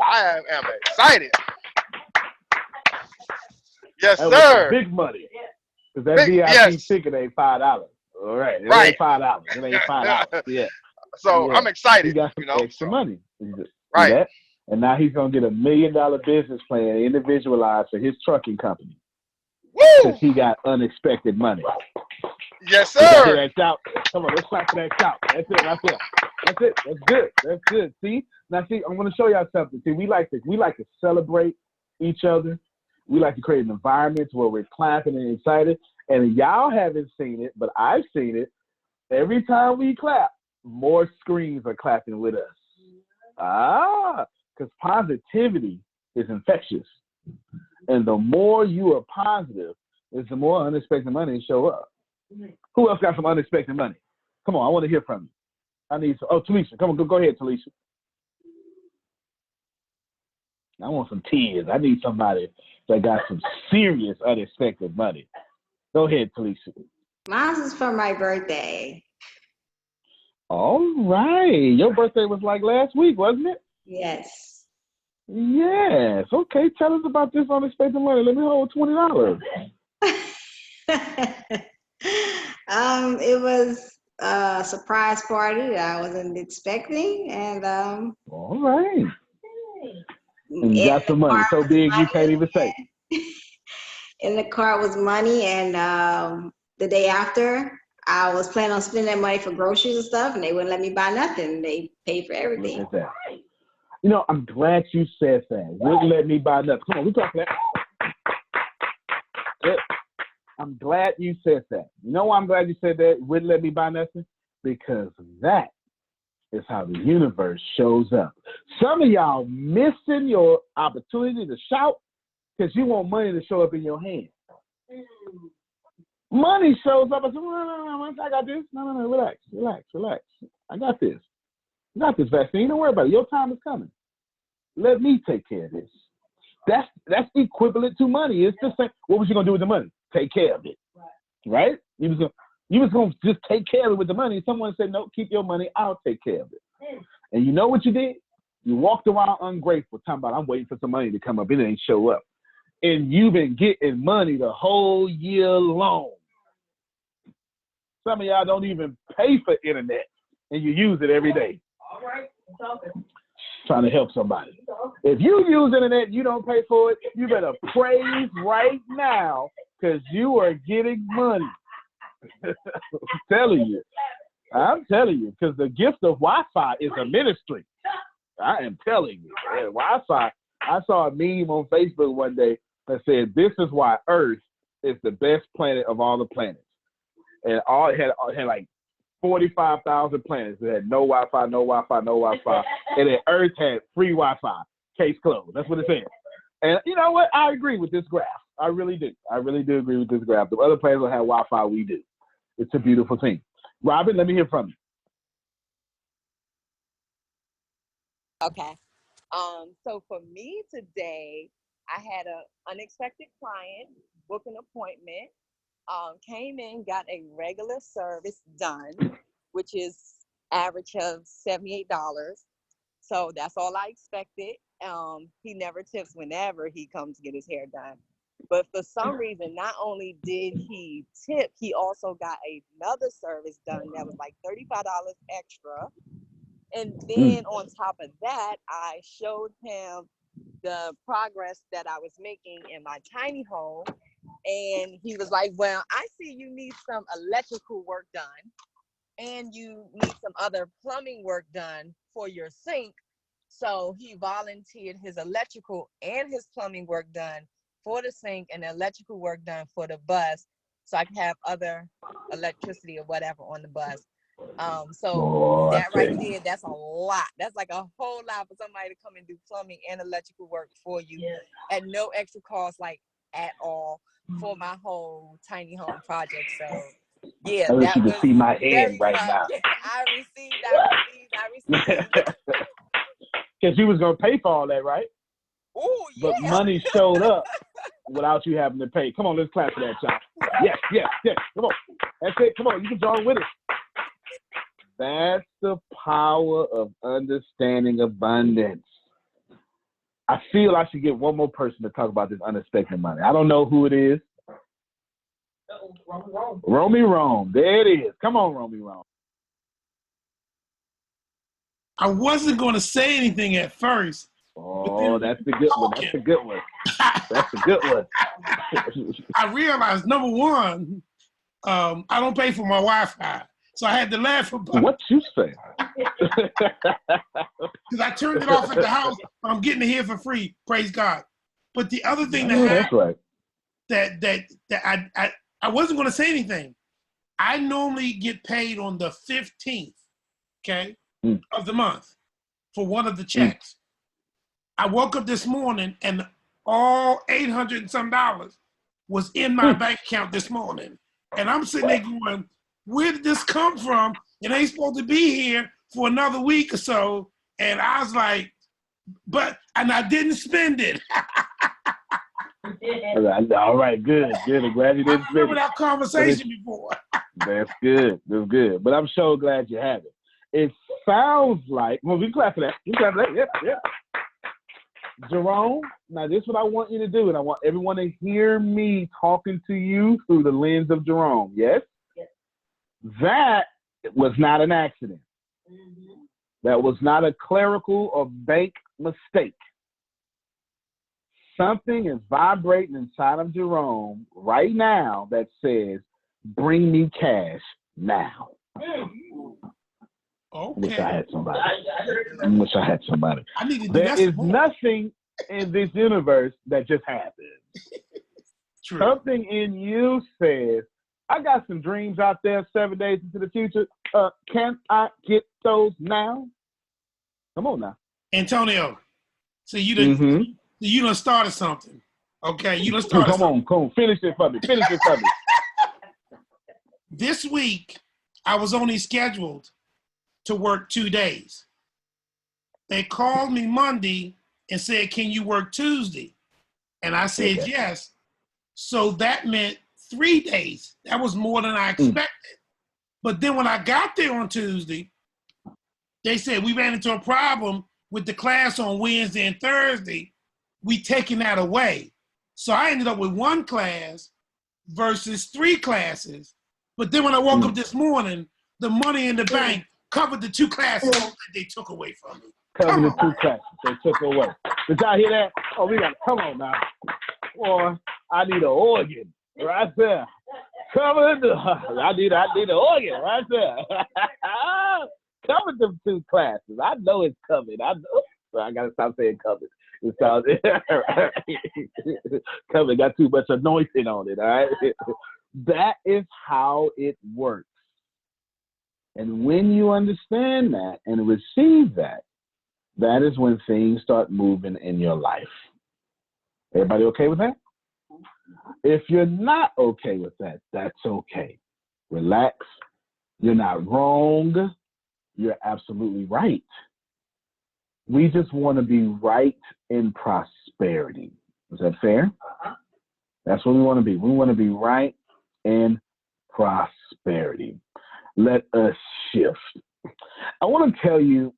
I am excited. Yes, that sir. Big money. Because that VIP ticket ain't $5. All right. It ain't $5. It ain't $5. Yeah. So I'm excited. He got some extra money. Right. That? And now he's going to get $1 million business plan individualized for his trucking company. Woo! Because he got unexpected money. Yes, sir. Hear that shout? Come on, let's clap for that shout. That's it. That's good. That's good. See? Now, see, I'm going to show y'all something. See, we like to celebrate each other. We like to create an environment where we're clapping and excited. And y'all haven't seen it, but I've seen it. Every time we clap, more screens are clapping with us. Because positivity is infectious. And the more you are positive, is the more unexpected money show up. Who else got some unexpected money? Come on, I want to hear from you. I need some. Oh, Talisha, come on, go ahead, Talisha. I want some tears. I need somebody that got some serious unexpected money. Go ahead, Talisha. Mine is for my birthday. All right. Your birthday was like last week, wasn't it? Yes. Yes. Okay, tell us about this unexpected money. Let me hold $20. It was a surprise party that I wasn't expecting, and All right. And you got some money so big you can't even say. In the car was money, and the day after, I was planning on spending that money for groceries and stuff, and they wouldn't let me buy nothing. They paid for everything. Look at that. You know, I'm glad you said that. Wouldn't let me buy nothing. Come on, we talk that. Yeah. I'm glad you said that. You know why I'm glad you said that? Wouldn't let me buy nothing? Because that is how the universe shows up. Some of y'all missing your opportunity to shout because you want money to show up in your hand. Money shows up. I said, no, I got this. No, relax. I got this. I got this vaccine. Don't worry about it. Your time is coming. Let me take care of this. That's equivalent to money. It's the same. What was you gonna do with the money? Take care of it, right? You was gonna just take care of it with the money. Someone said, no, keep your money. I'll take care of it. And you know what you did? You walked around ungrateful, talking about I'm waiting for some money to come up. It ain't show up, and you've been getting money the whole year long. Some of y'all don't even pay for internet, and you use it every day. All right. Trying to help somebody. If you use internet and you don't pay for it, you better praise right now because you are getting money. I'm telling you, because the gift of Wi-Fi is a ministry. I am telling you, man, Wi-Fi. I saw a meme on Facebook one day that said, "This is why Earth is the best planet of all the planets," and it had like 45,000 planets that had no Wi-Fi, and then Earth had free Wi-Fi. Case closed. That's what it said. And you know what? I agree with this graph. I really do. I really do agree with this graph. The other planets don't have Wi-Fi. We do. It's a beautiful thing. Robin, let me hear from you. Okay. So for me today, I had an unexpected client book an appointment. Came in, got a regular service done, which is average of $78. So that's all I expected. He never tips whenever he comes to get his hair done. But for some reason, not only did he tip, he also got another service done that was like $35 extra. And then on top of that, I showed him the progress that I was making in my tiny home. And he was like, well, I see you need some electrical work done and you need some other plumbing work done for your sink. So he volunteered his electrical and his plumbing work done for the sink and the electrical work done for the bus, so I can have other electricity or whatever on the bus. That right there, that's a lot. That's like a whole lot for somebody to come and do plumbing and electrical work for you at no extra cost, like at all, for my whole tiny home project. So yeah, I wish that you was could see my very hand right proud. now. I received. Because you was going to pay for all that, right? Oh, yeah. But money showed up without you having to pay. Come on, let's clap for that, y'all. Yes. Come on. That's it. Come on, you can join with us. That's the power of understanding abundance. I feel I should get one more person to talk about this unexpected money. I don't know who it is. Romy Rome. There it is. Come on, Romy Rome. I wasn't going to say anything at first. Oh, that's the good one. That's the good one. That's the good one. I realized, number one, I don't pay for my Wi-Fi. So I had to laugh about it. What you say? Because I turned it off at the house, but I'm getting it here for free. Praise God. But the other thing that happened, that I wasn't going to say anything. I normally get paid on the 15th, okay, of the month for one of the checks. I woke up this morning and all $800 and some was in my bank account this morning. And I'm sitting there going, where did this come from? It ain't supposed to be here for another week or so. And I was like, and I didn't spend it. All right, good. I'm glad you didn't spend it. I remember that conversation before. That's good. But I'm so glad you have it. It sounds like, well, we clap for that. Yeah. Jerome, now this is what I want you to do, and I want everyone to hear me talking to you through the lens of Jerome. Yes? Yes. That was not an accident. Mm-hmm. That was not a clerical or bank mistake. Something is vibrating inside of Jerome right now that says, bring me cash now. Okay. I wish I had somebody. I need to do There is nothing in this universe that just happens. True. Something in you says, I got some dreams out there 7 days into the future. Can I get those now? Come on now. Antonio, so you done started something. Okay, you done started something. Come on. Finish it for me. This week, I was only scheduled to work 2 days. They called me Monday and said, can you work Tuesday? And I said, yes. So that meant 3 days. That was more than I expected. But then when I got there on Tuesday, they said, we ran into a problem with the class on Wednesday and Thursday. We taking that away. So I ended up with 1 class versus 3 classes. But then when I woke up this morning, the money in the bank covered the 2 classes that they took away from me. Covered the 2 classes they took away. Did y'all hear that? Oh, we got to come on now. Boy, I need an organ right there. Covered the, I need an organ right there. Covered them 2 classes. I know it's covered. I know. So I got to stop saying covered. It sounds covered got too much anointing on it, all right? That is how it works. And when you understand that and receive that, that is when things start moving in your life. Everybody okay with that? If you're not okay with that, that's okay. Relax. You're not wrong. You're absolutely right. We just want to be right in prosperity. Is that fair? That's what we want to be. We want to be right in prosperity. Let us shift. I want to tell you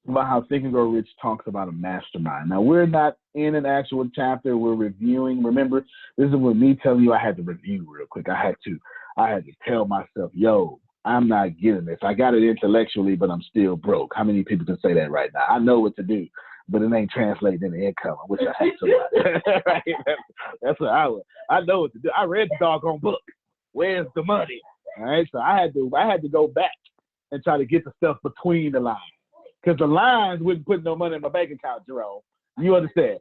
about how Think and Grow Rich talks about a mastermind. Now, we're not in an actual chapter. We're reviewing. Remember, this is with me telling you I had to review real quick. I had to tell myself, yo, I'm not getting this. I got it intellectually, but I'm still broke. How many people can say that right now? I know what to do, but it ain't translating into income. I wish I had somebody. Right? That's what I would. I know what to do. I read the doggone book. Where's the money? All right, so I had to go back and try to get the stuff between the lines. Because the lines wouldn't put no money in my bank account, Jerome. You understand?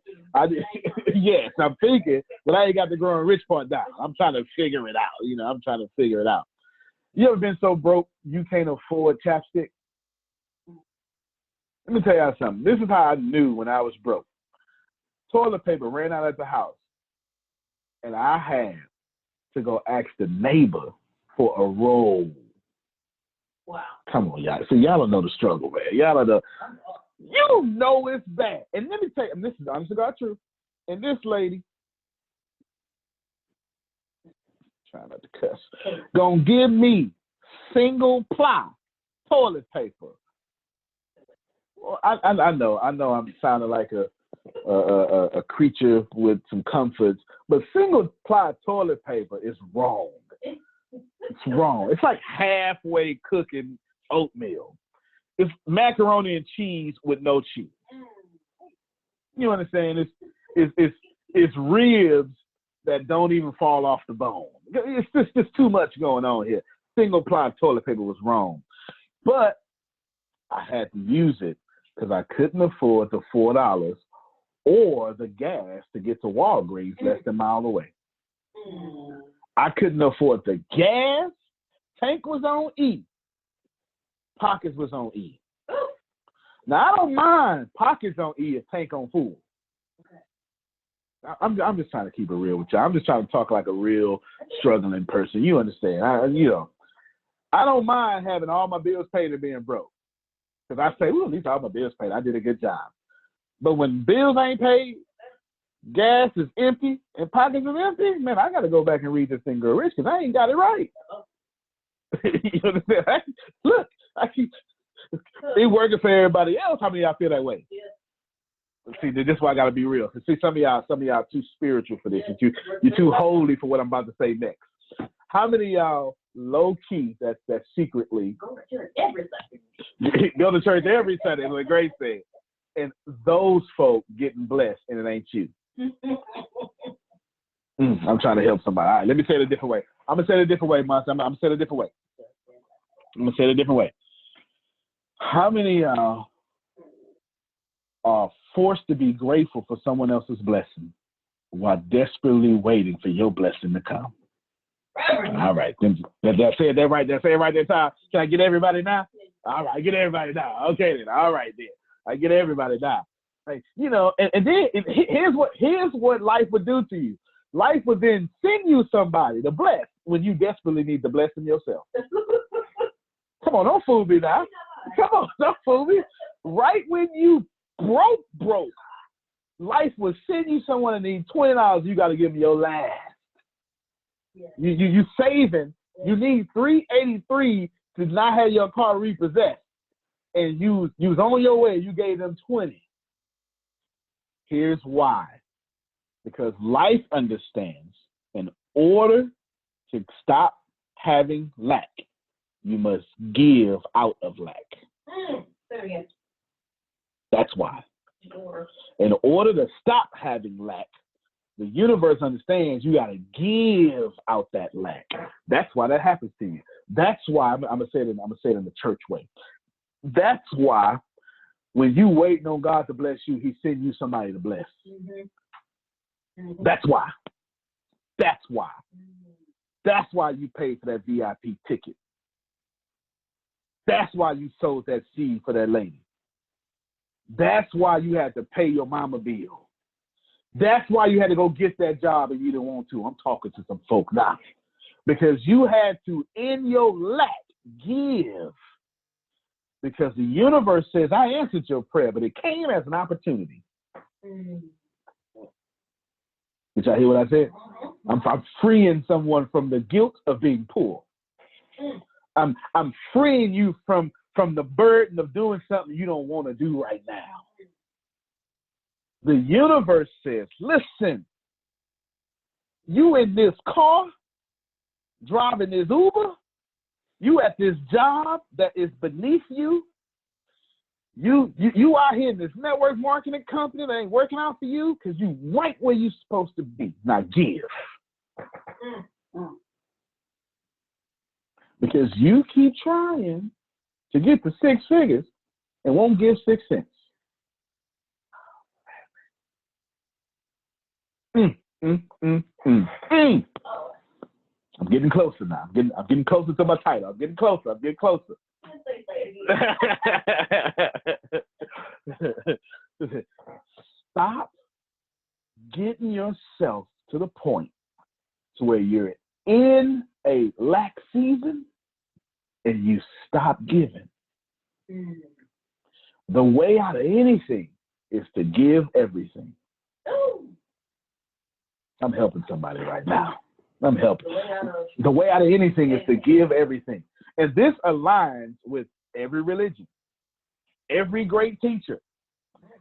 Yes, I'm thinking, but I ain't got the growing rich part down. I'm trying to figure it out. I'm trying to figure it out. You ever been so broke you can't afford chapstick? Let me tell y'all something. This is how I knew when I was broke. Toilet paper ran out at the house, and I had to go ask the neighbor for a roll. Wow. Come on, y'all. See, y'all don't know the struggle, man. Y'all don't know. You know it's bad. And let me tell you, and this is honest to God truth. And this lady, trying not to cuss, gonna give me single ply toilet paper. Well, I know I'm sounding like a creature with some comforts, but single ply toilet paper is wrong. It's wrong. It's like halfway cooking oatmeal. It's macaroni and cheese with no cheese. You understand? It's ribs that don't even fall off the bone. It's just too much going on here. Single ply toilet paper was wrong. But I had to use it because I couldn't afford the $4 or the gas to get to Walgreens less than a mile away. I couldn't afford the gas. Tank was on E. Pockets was on E. Now, I don't mind pockets on E if tank on full. I'm just trying to keep it real with y'all. I'm just trying to talk like a real struggling person. You understand? I don't mind having all my bills paid and being broke. Because I say, well, at least all my bills paid. I did a good job. But when bills ain't paid, gas is empty, and pockets is empty, man, I got to go back and read this thing, Grow Rich, because I ain't got it right. You understand? Look, I keep it working for everybody else. How many of y'all feel that way? See, this is why I gotta be real. See, some of y'all too spiritual for this. You're too holy for what I'm about to say next. How many of y'all low key that secretly Go to church every Sunday. go to church every Sunday, like Grace said, and those folk getting blessed, and it ain't you? I'm trying to help somebody. All right, let me say it a different way. I'm gonna say it a different way, Monty. I'm gonna say it a different way. How many are forced to be grateful for someone else's blessing while desperately waiting for your blessing to come? All right, did I say that right? Did I say it right that time? Can I get everybody now? All right, get everybody now. Okay then. All right then. I get everybody now. Like, you know, and then here's what life would do to you. Life would then send you somebody to bless when you desperately need the blessing yourself. Come on, don't fool me now. Come on, don't fool me. Right when you broke, life would send you someone that needs $20. You got to give them your last. You saving. You need $383 to not have your car repossessed, and you was on your way. You gave them $20. Here's why. Because life understands, in order to stop having lack, you must give out of lack. That's why. In order to stop having lack, the universe understands you got to give out that lack. That's why that happens to you. That's why I'm gonna say it in the church way. That's why when you waiting on God to bless you, He sends you somebody to bless. That's why. That's why. That's why you paid for that VIP ticket. That's why you sowed that seed for that lady. That's why you had to pay your mama bill. That's why you had to go get that job and you didn't want to. I'm talking to some folk now. Because you had to, in your lack, give. Because the universe says, I answered your prayer, but it came as an opportunity. Did y'all hear what I said? I'm freeing someone from the guilt of being poor. I'm freeing you from the burden of doing something you don't want to do right now. The universe says, listen, you in this car, driving this Uber, you at this job that is beneath you, you out here in this network marketing company that ain't working out for you because you right where you supposed to be. Now give. Because you keep trying to get to 6 figures and won't give 6 cents. I'm getting closer now. I'm getting closer to my title. I'm getting closer. Stop getting yourself to the point to where you're in a lack season and you stop giving. The way out of anything is to give everything. I'm helping somebody right now. I'm helping. The way out of anything is to give everything. And this aligns with every religion, every great teacher.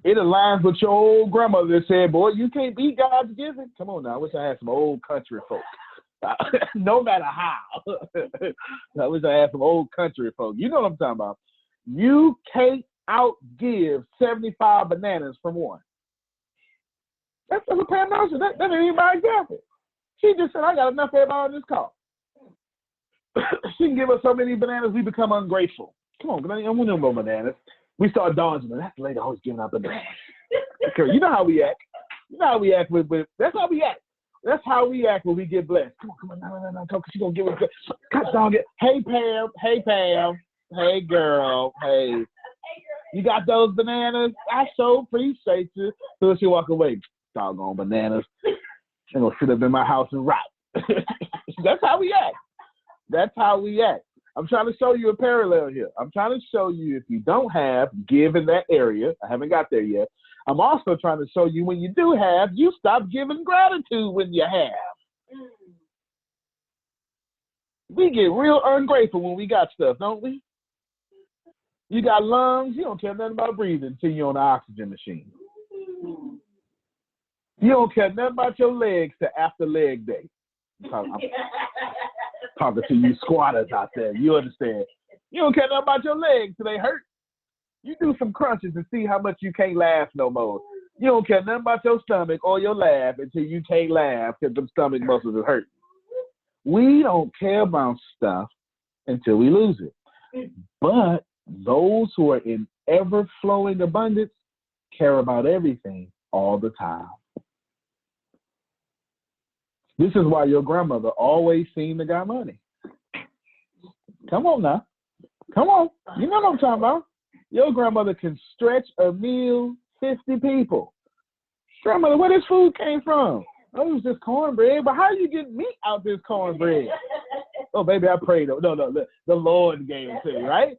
It aligns with your old grandmother that said, boy, you can't beat God's giving. Come on now. I wish I had some old country folk. No matter how. I wish I had some old country folk. You know what I'm talking about. You can't outgive 75 bananas from one. That's a Pam Nelson. That ain't even my example. She just said, I got enough for everybody on this call. She can give us so many bananas, we become ungrateful. Come on, I want no more bananas. We start dodging them. That lady always giving out bananas. You know how we act. With that's how we act. That's how we act when we get blessed. Come on, no. She's going to give us cut dog it. Hey, Pam. Hey, girl. Hey. You got those bananas? I so appreciate you. So she walk away. Doggone bananas. They're going to sit up in my house and rot. That's how we act. I'm trying to show you a parallel here. I'm trying to show you if you don't have, give in that area. I haven't got there yet. I'm also trying to show you when you do have, you stop giving gratitude when you have. We get real ungrateful when we got stuff, don't we? You got lungs, you don't care nothing about breathing until you're on the oxygen machine. You don't care nothing about your legs till after leg day. I'm talking to you squatters out there. You understand? You don't care nothing about your legs till they hurt. You do some crunches and see how much you can't laugh no more. You don't care nothing about your stomach or your laugh until you can't laugh because the stomach muscles are hurt. We don't care about stuff until we lose it. But those who are in ever-flowing abundance care about everything all the time. This is why your grandmother always seemed to got money. Come on now. Come on. You know what I'm talking about. Your grandmother can stretch a meal 50 people. Grandmother, where this food came from? Oh, it was just cornbread. But how you get meat out this cornbread? Oh, baby, I prayed. No, the Lord gave it to you, right?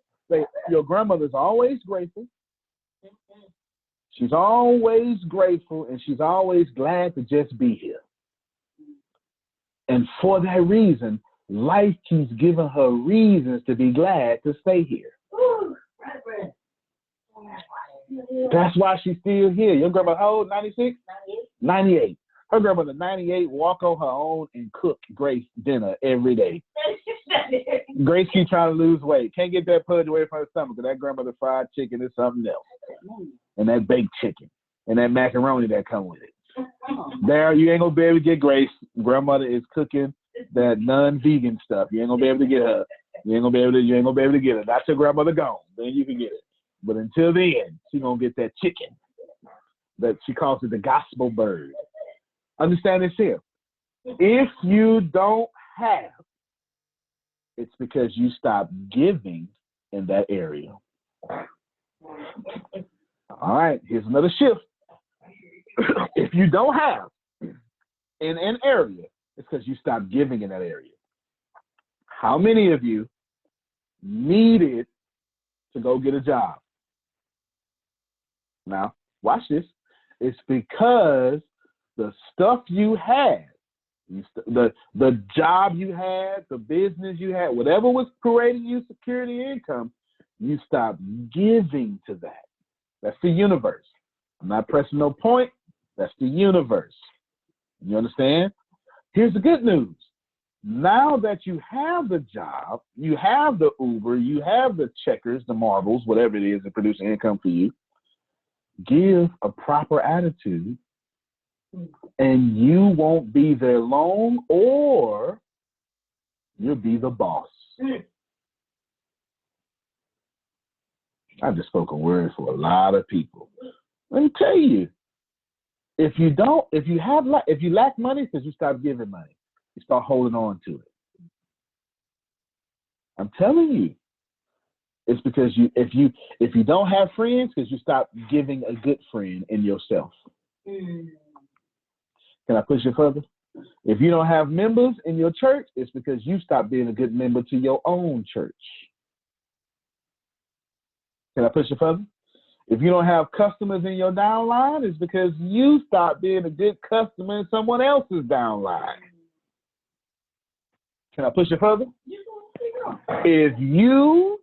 Your grandmother's always grateful. She's always grateful, and she's always glad to just be here. And for that reason, life keeps giving her reasons to be glad to stay here. That's why she's still here. Your grandma, how old? 96? 98. Her grandmother, 98, walk on her own and cook Grace dinner every day. Grace keeps trying to lose weight. Can't get that pudge away from her stomach because that grandmother fried chicken is something else. And that baked chicken. And that macaroni that come with it. There, you ain't going to be able to get Grace. Grandmother is cooking that non-vegan stuff. You ain't going to be able to get her. You ain't going to be able to get her. That's your grandmother gone. Then you can get it. But until then, she's going to get that chicken. That she calls it the gospel bird. Understand this here. If you don't have, it's because you stopped giving in that area. All right, here's another shift. If you don't have in an area, it's because you stopped giving in that area. How many of you needed to go get a job? Now, watch this. It's because the stuff you had, the job you had, the business you had, whatever was creating you security income, you stopped giving to that. That's the universe. I'm not pressing no point. That's the universe. You understand? Here's the good news. Now that you have the job, you have the Uber, you have the checkers, the marbles, whatever it is that produce income for you, give a proper attitude and you won't be there long, or you'll be the boss. I've just spoken words for a lot of people. Let me tell you, if you lack money, because you stop giving money, you start holding on to it. I'm telling you, it's because if you don't have friends, because you stop giving a good friend in yourself. Can I push it further? If you don't have members in your church, it's because you stopped being a good member to your own church. Can I push it further? If you don't have customers in your downline, it's because you stopped being a good customer in someone else's downline. Can I push it further? If you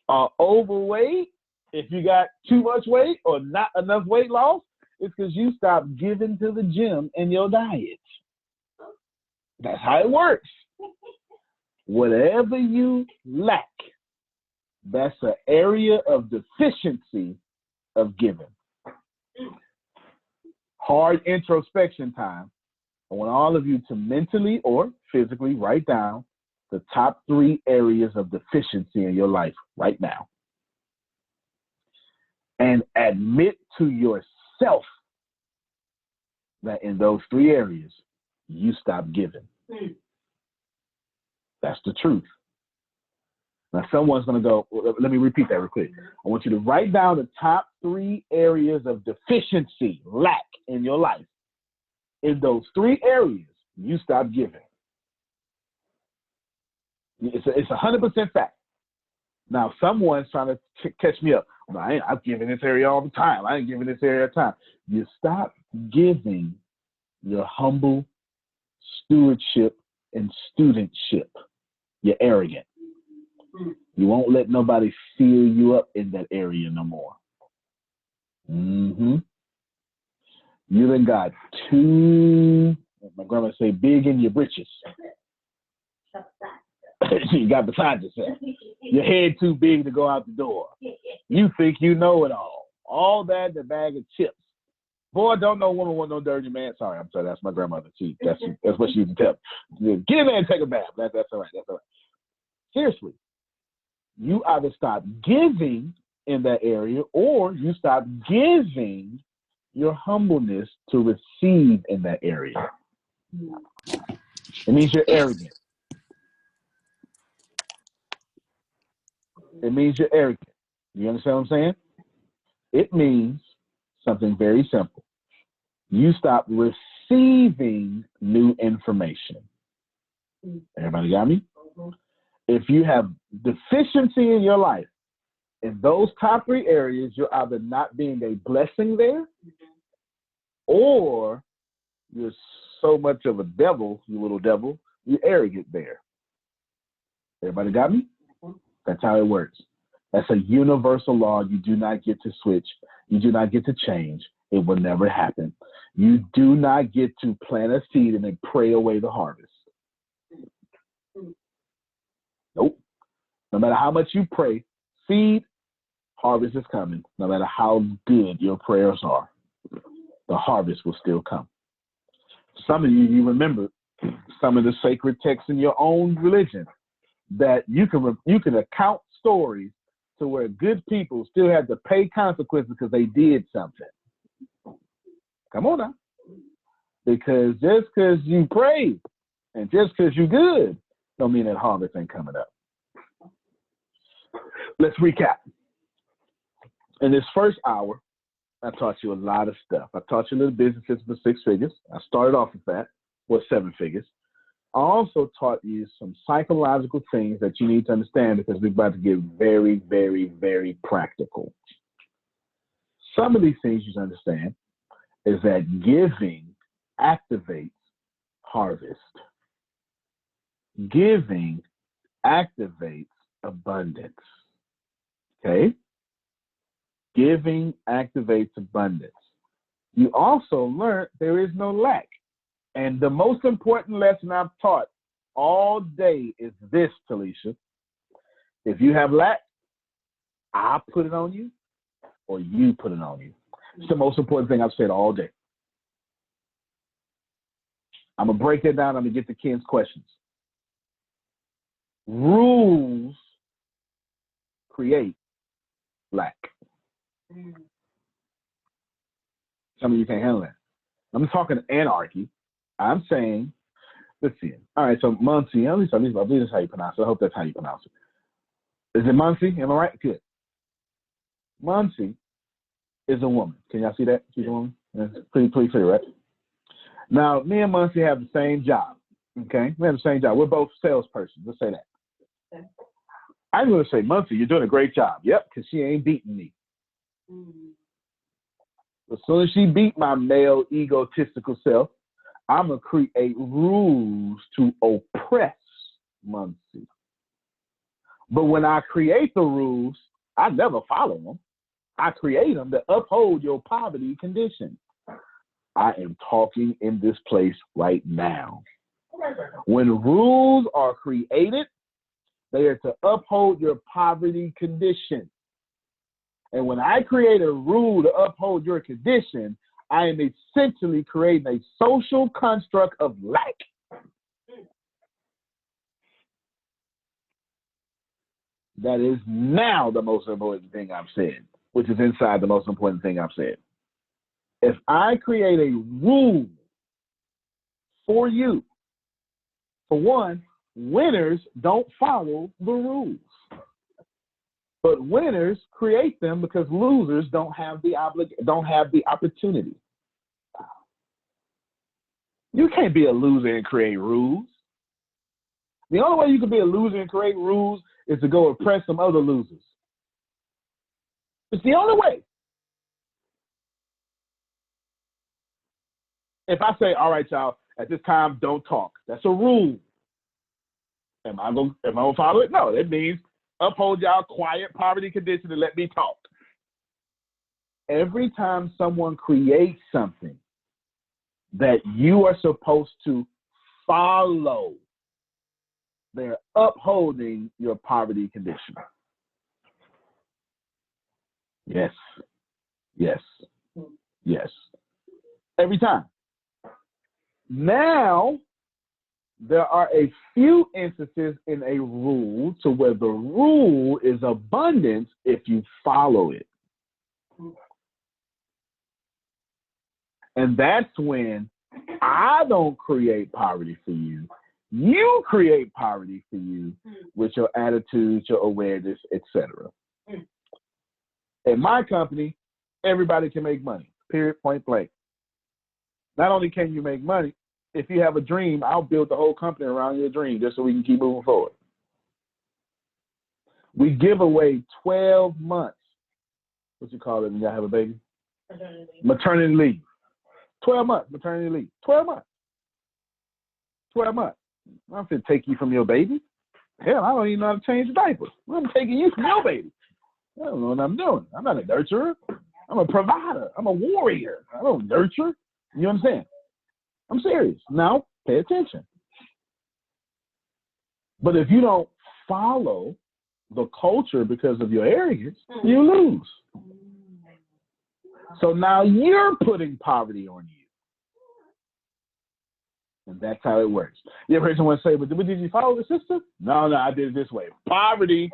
are overweight, if you got too much weight or not enough weight loss, it's because you stopped giving to the gym and your diet. That's how it works. Whatever you lack, that's an area of deficiency of giving. Hard introspection time. I want all of you to mentally or physically write down the top 3 areas of deficiency in your life right now. And admit to yourself that in those 3 areas, you stop giving. That's the truth. Now, someone's going to go, well, let me repeat that real quick. I want you to write down the top 3 areas of deficiency, lack in your life. In those 3 areas, you stop giving. It's 100% fact. Now, someone's trying to catch me up. I'm giving this area all the time. I ain't giving this area all the time. You stop giving your humble stewardship and studentship. You're arrogant. You won't let nobody fill you up in that area no more. You then got too, my grandma say, big in your britches. You got beside yourself. Your head too big to go out the door. You think you know it all. All that in a bag of chips. Boy, don't no woman want no dirty man. Sorry, I'm sorry. That's my grandmother. That's what she used to tell me. Get in there and take a bath. That's all right. That's all right. Seriously, you either stop giving in that area or you stop giving your humbleness to receive in that area. It means you're arrogant. It means you're arrogant. You understand what I'm saying? It means something very simple. You stop receiving new information. Everybody got me? If you have deficiency in your life, in those top 3 areas, you're either not being a blessing there, or you're so much of a devil, you little devil, you're arrogant there. Everybody got me? That's how it works. That's a universal law. You do not get to switch. You do not get to change. It will never happen. You do not get to plant a seed and then pray away the harvest. Nope. No matter how much you pray, seed, harvest is coming. No matter how good your prayers are, the harvest will still come. Some of you remember some of the sacred texts in your own religion that you can account stories to where good people still had to pay consequences because they did something. Come on now. Because just because you pray and just because you're good don't mean that harvest ain't coming up. Let's recap. In this first hour, I taught you a lot of stuff. I taught you a little businesses for 6 figures. I started off with that, with 7 figures. I also taught you some psychological things that you need to understand because we're about to get very, very, very practical. Some of these things you understand is that giving activates harvest. Giving activates abundance. Okay? Giving activates abundance. You also learned there is no lack. And the most important lesson I've taught all day is this, Talisha. If you have lack, I put it on you or you put it on you. It's the most important thing I've said all day. I'm going to break that down. I'm going to get to Ken's questions. Rules create lack. Some of you can't handle that. I'm talking anarchy. I'm saying, let's see. All right, so Muncie, at least I believe that's how you pronounce it. I hope that's how you pronounce it. Is it Muncie? Am I right? Good. Muncie is a woman. Can y'all see that? She's a woman? That's pretty clear, right? Now, me and Muncie have the same job, okay? We have the same job. We're both salespersons. Let's say that. Okay. I'm going to say, Muncie, you're doing a great job. Yep, because she ain't beating me. As soon as she beat my male egotistical self, I'm going to create rules to oppress Muncie. But when I create the rules, I never follow them. I create them to uphold your poverty condition. I am talking in this place right now. When rules are created, they are to uphold your poverty condition. And when I create a rule to uphold your condition, I am essentially creating a social construct of lack. That is now the most important thing I've said, which is inside the most important thing I've said. If I create a rule for you, for one, winners don't follow the rules. But winners create them because losers don't have the opportunity. You can't be a loser and create rules. The only way you can be a loser and create rules is to go oppress some other losers. It's the only way. If I say, all right, y'all, at this time, don't talk. That's a rule. Am I going to follow it? No, it means uphold y'all quiet poverty condition and let me talk. Every time someone creates something, that you are supposed to follow. They're upholding your poverty condition. Yes. Yes. Yes. Every time. Now, there are a few instances in a rule to where the rule is abundance if you follow it. And that's when I don't create poverty for you. You create poverty for you with your attitudes, your awareness, etc. In my company, everybody can make money, period, point blank. Not only can you make money, if you have a dream, I'll build the whole company around your dream just so we can keep moving forward. We give away 12 months. What you call it when you have a baby? Maternity leave. 12 months, maternity leave. 12 months. 12 months. I'm going to take you from your baby. Hell, I don't even know how to change the diapers. I'm taking you from your baby. I don't know what I'm doing. I'm not a nurturer. I'm a provider. I'm a warrior. I don't nurture. You know what I'm saying? I'm serious. Now, pay attention. But if you don't follow the culture because of your arrogance, you lose. So now you're putting poverty on you. And that's how it works. You ever heard someone say, but did you follow the system? No, I did it this way. Poverty.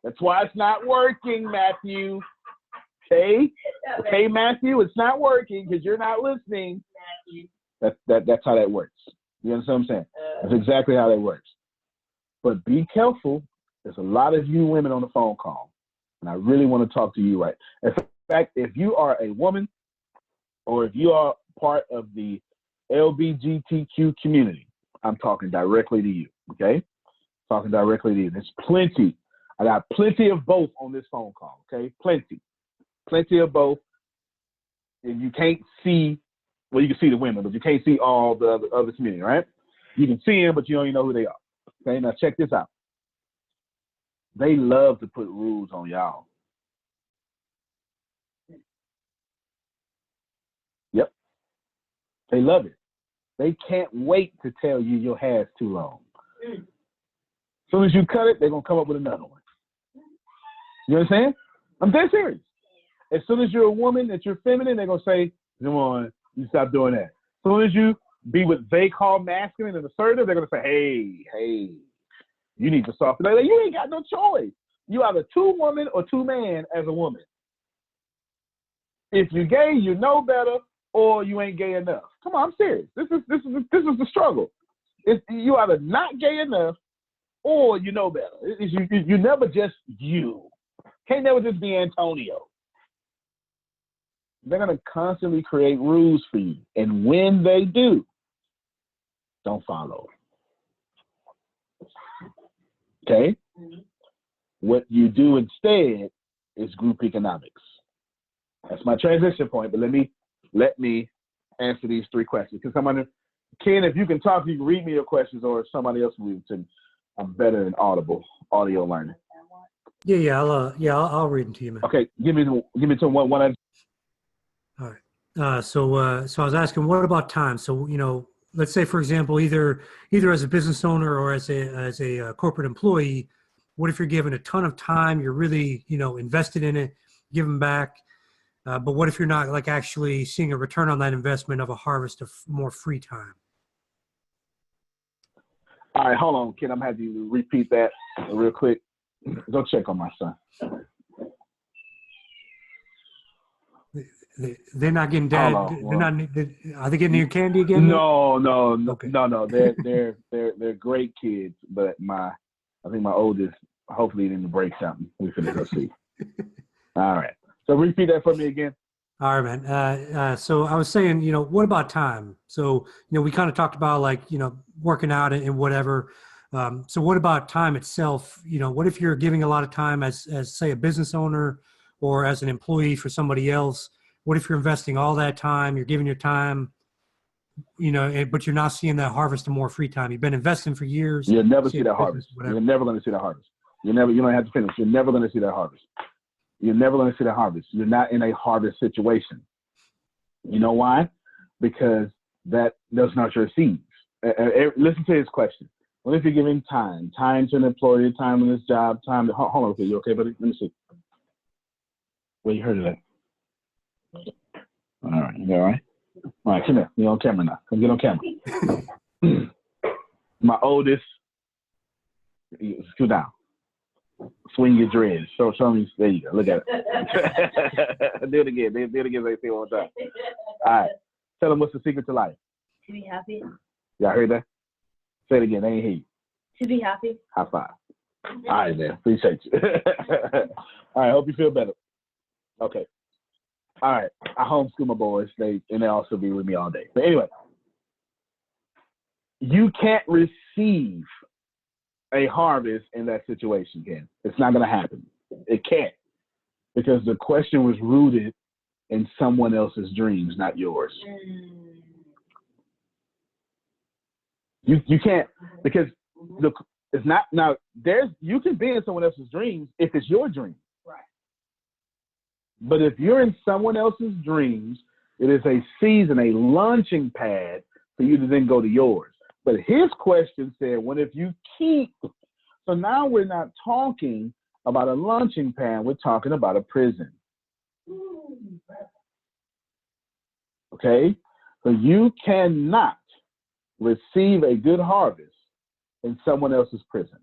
That's why it's not working, Matthew. Okay, Matthew, it's not working because you're not listening. That's how that works. You understand what I'm saying? That's exactly how that works. But be careful. There's a lot of you women on the phone call, and I really want to talk to you right. In fact, if you are a woman or if you are part of the LGBTQ community, I'm talking directly to you, okay? Talking directly to you. There's plenty. I got plenty of both on this phone call, okay? Plenty of both. And you can't see, well, you can see the women, but you can't see all the other community, right? You can see them, but you don't even know who they are. Okay, now check this out. They love to put rules on y'all. Yep. They love it. They can't wait to tell you your hair's too long. As soon as you cut it, they're going to come up with another one. You understand? I'm dead serious. As soon as you're a woman, that you're feminine, they're going to say, come on, you stop doing that. As soon as you be what they call masculine and assertive, they're going to say, hey, you need to soften. Like, you ain't got no choice. You either too woman or too man as a woman. If you're gay, you know better, or you ain't gay enough. Come on, I'm serious. This is the struggle. You either not gay enough, or you know better. You never just you. Can't never just be Antonio. They're going to constantly create rules for you. And when they do, don't follow. Okay? What you do instead is group economics. That's my transition point, but let me answer these three questions. Because Ken, if you can talk, you can read me your questions, or if somebody else reads them. I'm better in audio learning. I'll read them to you, man. Okay, give me to one. All right. So I was asking, what about time? So, let's say, for example, either as a business owner or as a corporate employee, what if you're given a ton of time, you're really, invested in it, giving back, but what if you're not like actually seeing a return on that investment of a harvest of more free time? All right, hold on, Ken. I'm going to have you repeat that real quick. Go check on my son. They're not getting dad. Are they getting your candy again? No. Okay. No. They're great kids, but I think my oldest hopefully didn't break something. We finna go see. All right. So repeat that for me again. All right, man. So I was saying, what about time? So, we kind of talked about working out and whatever. So what about time itself? What if you're giving a lot of time as say a business owner or as an employee for somebody else? What if you're investing all that time, you're giving your time, but you're not seeing that harvest of more free time? You've been investing for years. You'll never see that harvest. You're never going to see that harvest. You don't have to finish. You're never going to see that harvest. You're never going to see that harvest. You're not in a harvest situation. You know why? Because that does not your seeds. Listen to his question. What if you're giving time to an employer, time on this job, time to, hold on, okay, you okay, buddy? Let me see. Where you heard of that? All right, you all right? All right, come here. You're on camera now. Come get on camera. My oldest, scoot down. Swing your dreads. Show me. There you go. Look at it. Do it again. Do it again. They say one time. All right. Tell them what's the secret to life. To be happy. Y'all heard that? Say it again. They ain't hear you. To be happy. High five. All right, man. Appreciate you. All right. Hope you feel better. Okay. All right. I homeschool my boys. They also be with me all day. But anyway, you can't receive a harvest in that situation, Ken. It's not going to happen. It can't, because the question was rooted in someone else's dreams, not yours. You can't, because it's not now. You can be in someone else's dreams if it's your dream. Right. But if you're in someone else's dreams, it is a season, a launching pad for you to then go to yours. But his question said, what if you keep? So now we're not talking about a launching pad. We're talking about a prison. Okay? So you cannot receive a good harvest in someone else's prison.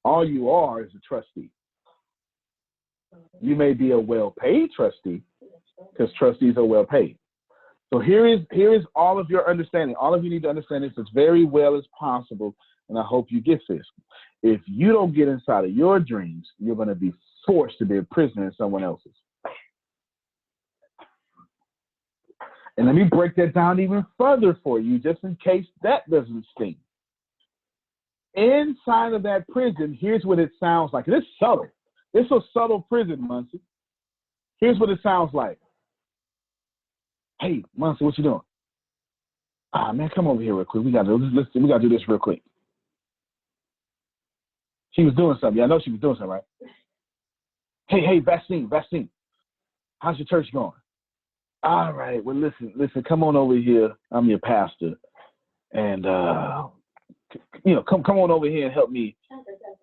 All you are is a trustee. You may be a well-paid trustee, because trustees are well-paid. So here is all of your understanding. All of you need to understand this as very well as possible, and I hope you get this. If you don't get inside of your dreams, you're going to be forced to be a prisoner in someone else's. And let me break that down even further for you, just in case that doesn't sting. Inside of that prison, here's what it sounds like. It's subtle. It's a subtle prison, Muncie. Here's what it sounds like. Hey, Muncie, what you doing? Man, come over here real quick. We gotta do this real quick. She was doing something. Yeah, I know she was doing something, right? Hey, vaccine. How's your church going? All right. Well, listen. Come on over here. I'm your pastor, and come on over here and help me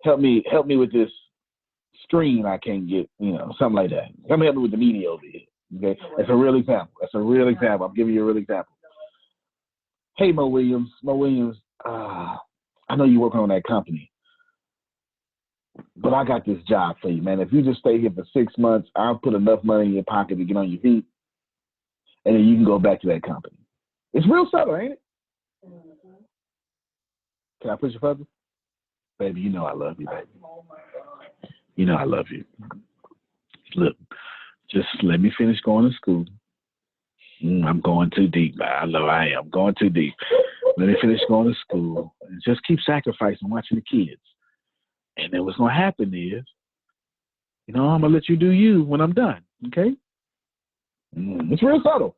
with this screen I can't get. Something like that. Come help me with the media over here. Okay, that's a real example. I'm giving you a real example. Hey, Mo Williams. I know you're working on that company, but I got this job for you, man. If you just stay here for 6 months, I'll put enough money in your pocket to get on your feet, and then you can go back to that company. It's real subtle, ain't it? Can I push it further? Baby, you know I love you, baby. You know I love you. Look, just let me finish going to school. I'm going too deep. I know I am going too deep. Let me finish going to school and just keep sacrificing watching the kids. And then what's going to happen is, I'm going to let you do you when I'm done, okay? It's real subtle.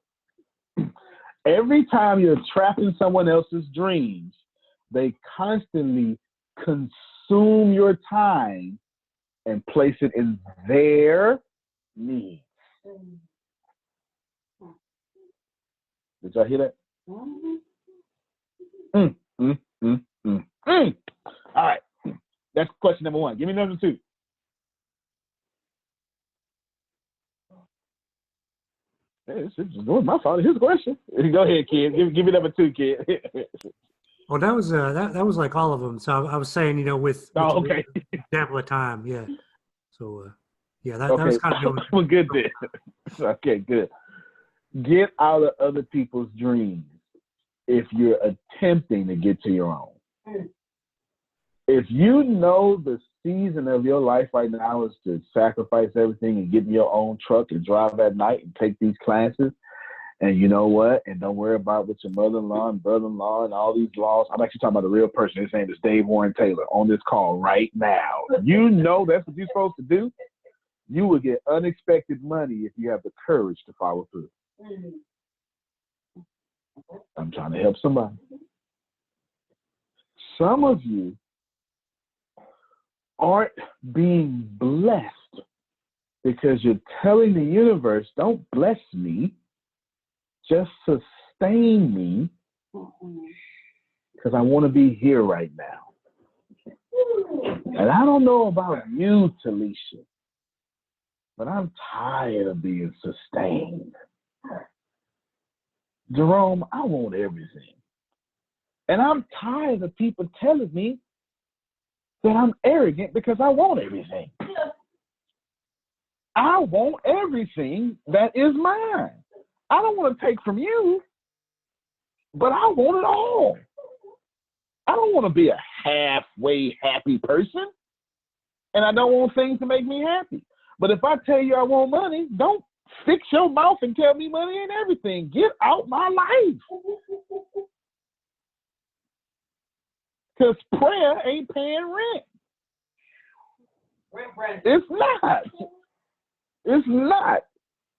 Every time you're trapped in someone else's dreams, they constantly consume your time and place it in their needs. Did y'all hear that? All right. That's question number one. Give me number two. Hey, this is my fault. Here's the question. Go ahead, kid. Give me number two, kid. Well, that was that was like all of them. So I was saying, with okay. example of time, yeah. So that okay. was kind of doing. Well, good then. Okay, good. Get out of other people's dreams if you're attempting to get to your own. If you know the season of your life right now is to sacrifice everything and get in your own truck and drive at night and take these classes, and you know what? And don't worry about what your mother-in-law and brother-in-law and all these laws. I'm actually talking about the real person. His name is Dave Warren Taylor on this call right now. You know that's what you're supposed to do. You will get unexpected money if you have the courage to follow through. I'm trying to help somebody. Some of you aren't being blessed because you're telling the universe, don't bless me, just sustain me because I want to be here right now. And I don't know about you, Talisha, but I'm tired of being sustained. Jerome, I want everything. And I'm tired of people telling me that I'm arrogant because I want everything. I want everything that is mine. I don't want to take from you, but I want it all. I don't want to be a halfway happy person, and I don't want things to make me happy. But if I tell you I want money, don't fix your mouth and tell me money ain't everything. Get out my life. Because prayer ain't paying rent. It's not. It's not.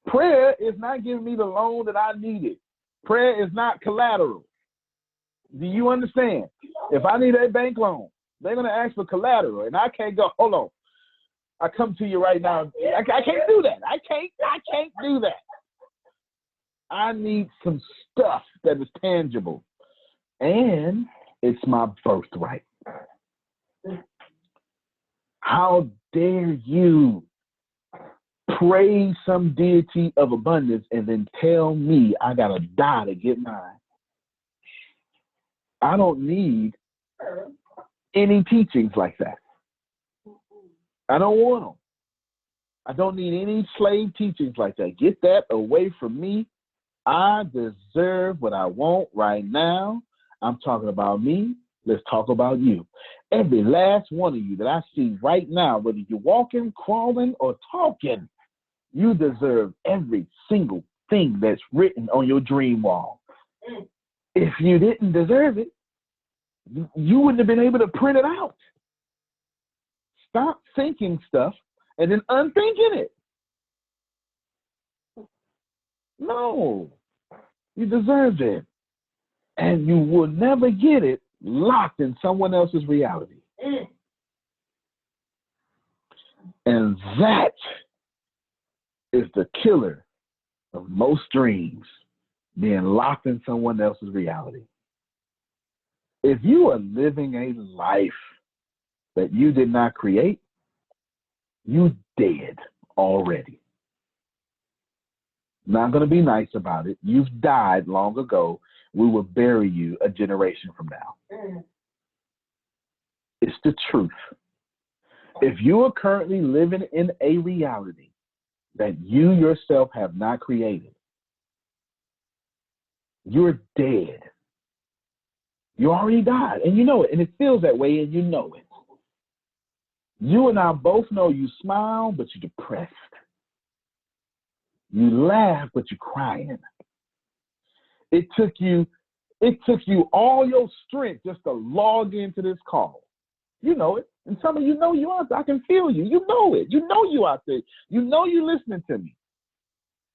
Prayer is not giving me the loan that I needed. Prayer is not collateral. Do you understand? If I need a bank loan, they're going to ask for collateral, and I can't go, hold on. I come to you right now. I can't do that. I can't do that. I need some stuff that is tangible, and it's my birthright. How dare you praise some deity of abundance and then tell me I got to die to get mine? I don't need any teachings like that. I don't want them. I don't need any slave teachings like that. Get that away from me. I deserve what I want right now. I'm talking about me. Let's talk about you. Every last one of you that I see right now, whether you're walking, crawling, or talking, you deserve every single thing that's written on your dream wall. If you didn't deserve it, you wouldn't have been able to print it out. Stop thinking stuff and then unthinking it. No, you deserve it. And you will never get it locked in someone else's reality. And that is the killer of most dreams, being locked in someone else's reality. If you are living a life that you did not create, you dead already. Not going to be nice about it. You've died long ago. We will bury you a generation from now. It's the truth. If you are currently living in a reality that you yourself have not created, you're dead. You already died, and you know it, and it feels that way, and you know it. You and I both know you smile, but you're depressed. You laugh, but you're crying. It took you all your strength just to log into this call. You know it. And some of you know you out there. I can feel you. You know it. You know you out there. You know you're listening to me.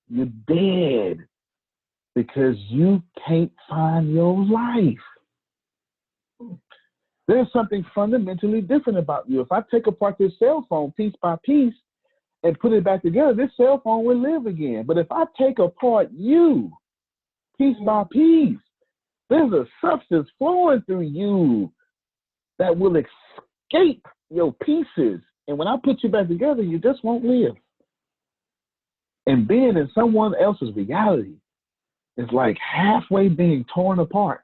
You're dead because you can't find your life. There's something fundamentally different about you. If I take apart this cell phone piece by piece and put it back together, this cell phone will live again. But if I take apart you piece by piece, there's a substance flowing through you that will escape your pieces. And when I put you back together, you just won't live. And being in someone else's reality is like halfway being torn apart.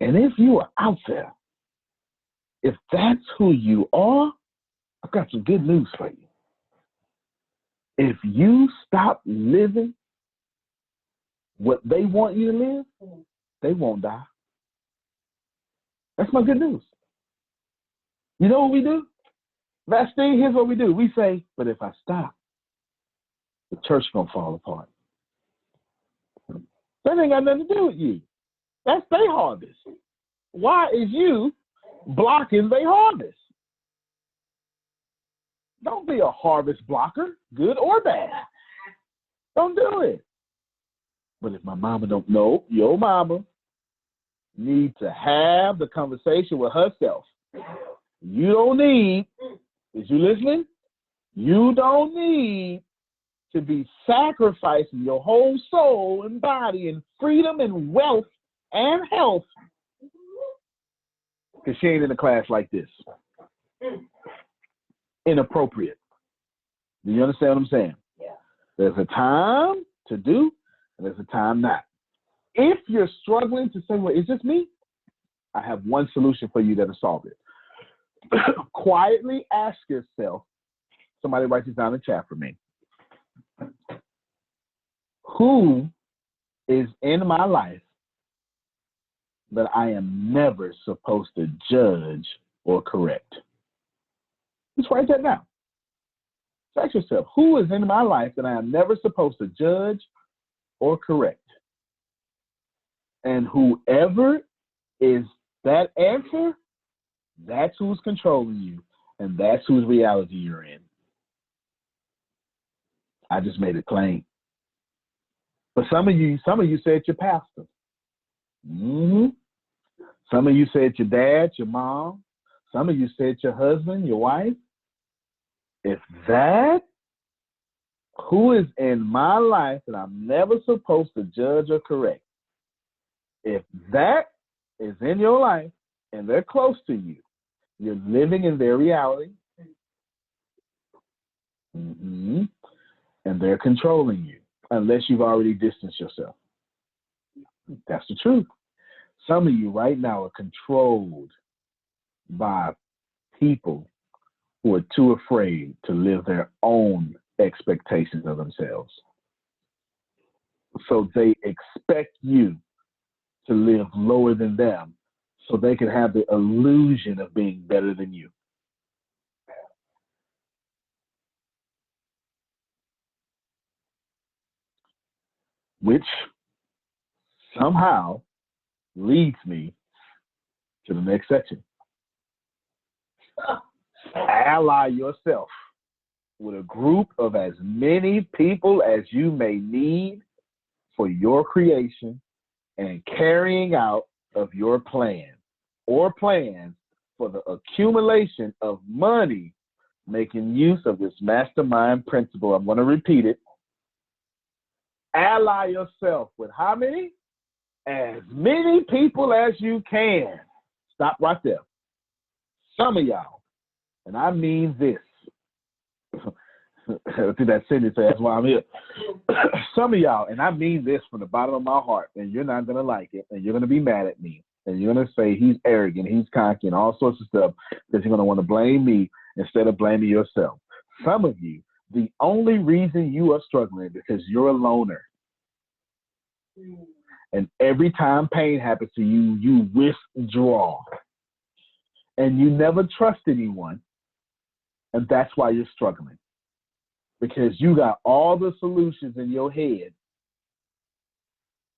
And if you are out there, if that's who you are, I've got some good news for you. If you stop living what they want you to live, they won't die. That's my good news. You know what we do? Vastine, here's what we do. We say, but if I stop, the church is going to fall apart. That ain't got nothing to do with you. That's their harvest. Why is you blocking their harvest? Don't be a harvest blocker, good or bad. Don't do it. But if my mama don't know, your mama needs to have the conversation with herself. You don't need, is you listening? You don't need to be sacrificing your whole soul and body and freedom and wealth and health because she ain't in a class like this. Inappropriate. Do you understand what I'm saying? Yeah. There's a time to do, and there's a time not. If you're struggling to say, well, is this me? I have one solution for you that'll solve it. Quietly ask yourself, somebody write this down in the chat for me. Who is in my life that I am never supposed to judge or correct? Just write that down. Ask yourself, who is in my life that I am never supposed to judge or correct? And whoever is that answer, that's who's controlling you, and that's whose reality you're in. I just made it plain. But some of you said your pastor. Mm-hmm. Some of you said your dad, your mom. Some of you said your husband, your wife. If that, who is in my life that I'm never supposed to judge or correct, if that is in your life and they're close to you, you're living in their reality, and they're controlling you, unless you've already distanced yourself. That's the truth. Some of you right now are controlled by people who are too afraid to live their own expectations of themselves. So they expect you to live lower than them so they can have the illusion of being better than you. Which somehow leads me to the next section. Ally yourself with a group of as many people as you may need for your creation and carrying out of your plan or plans for the accumulation of money, making use of this mastermind principle. I'm going to repeat it. Ally yourself with how many? As many people as you can. Stop right there. Some of y'all, and I mean this. I think that Cindy said that's why I'm here. Some of y'all, and I mean this from the bottom of my heart, and you're not going to like it, and you're going to be mad at me, and you're going to say he's arrogant, he's cocky, and all sorts of stuff, because you're going to want to blame me instead of blaming yourself. Some of you, the only reason you are struggling is because you're a loner. And every time pain happens to you, you withdraw. And you never trust anyone, and that's why you're struggling. Because you got all the solutions in your head,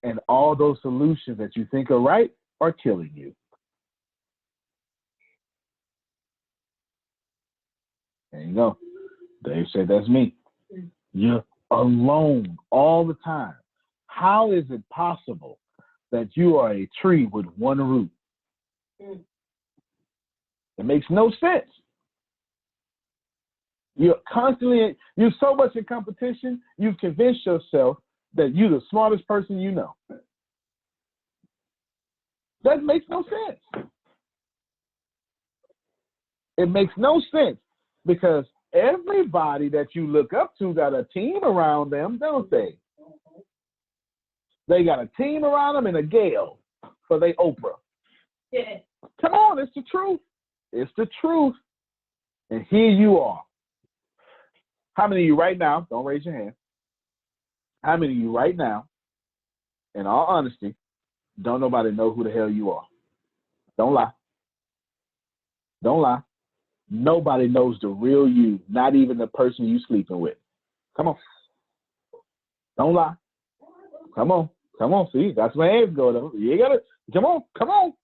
and all those solutions that you think are right are killing you. There you go. Dave said that's me. You're alone all the time. How is it possible that you are a tree with one root? It makes no sense. You're so much in competition, you've convinced yourself that you're the smartest person you know. That makes no sense. It makes no sense because everybody that you look up to got a team around them, don't they? They got a team around them and a Gail for their Oprah. Yeah. Come on, it's the truth. It's the truth. And here you are. How many of you right now, don't raise your hand, how many of you right now, in all honesty, don't nobody know who the hell you are? Don't lie. Don't lie. Nobody knows the real you, not even the person you sleeping with. Come on. Don't lie. Come on. Come on. See, that's my hands going. You got to, come on.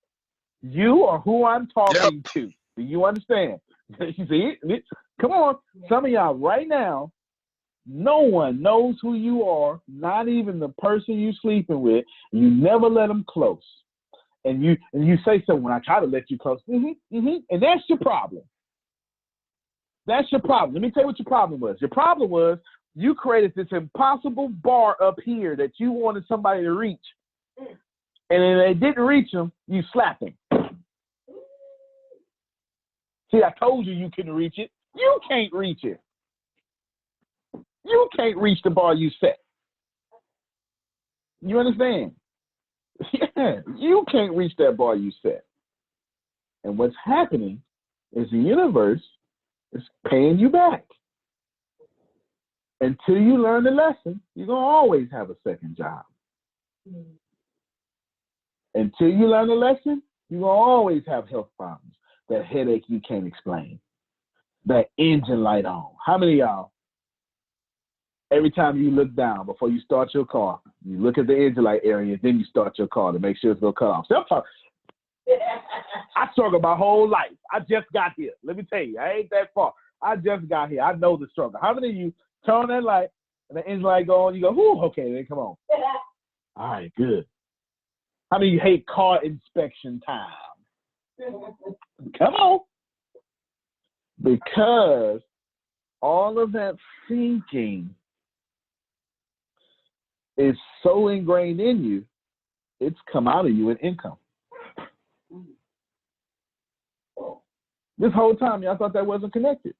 You are who I'm talking to. Do you understand? You see it? Come on. Some of y'all right now, no one knows who you are, not even the person you sleeping with. You never let them close. And you say so when I try to let you close. And that's your problem. That's your problem. Let me tell you what your problem was. Your problem was You created this impossible bar up here that you wanted somebody to reach. And if they didn't reach them, you slapped them. See, I told you you couldn't reach it. You can't reach it. You can't reach the bar you set. You understand? Yeah, you can't reach that bar you set. And what's happening is the universe is paying you back. Until you learn the lesson, you're going to always have a second job. Until you learn the lesson, you're going to always have health problems. That headache you can't explain. That engine light on. How many of y'all, every time you look down before you start your car, you look at the engine light area, then you start your car to make sure it's going to cut off. I struggle my whole life. I just got here. Let me tell you, I ain't that far. I just got here. I know the struggle. How many of you turn on that light and the engine light go on, you go, whoo, okay, then come on. All right, good. How many of you hate car inspection time? Come on. Because all of that thinking is so ingrained in you, it's come out of you in income. This whole time, y'all thought that wasn't connected.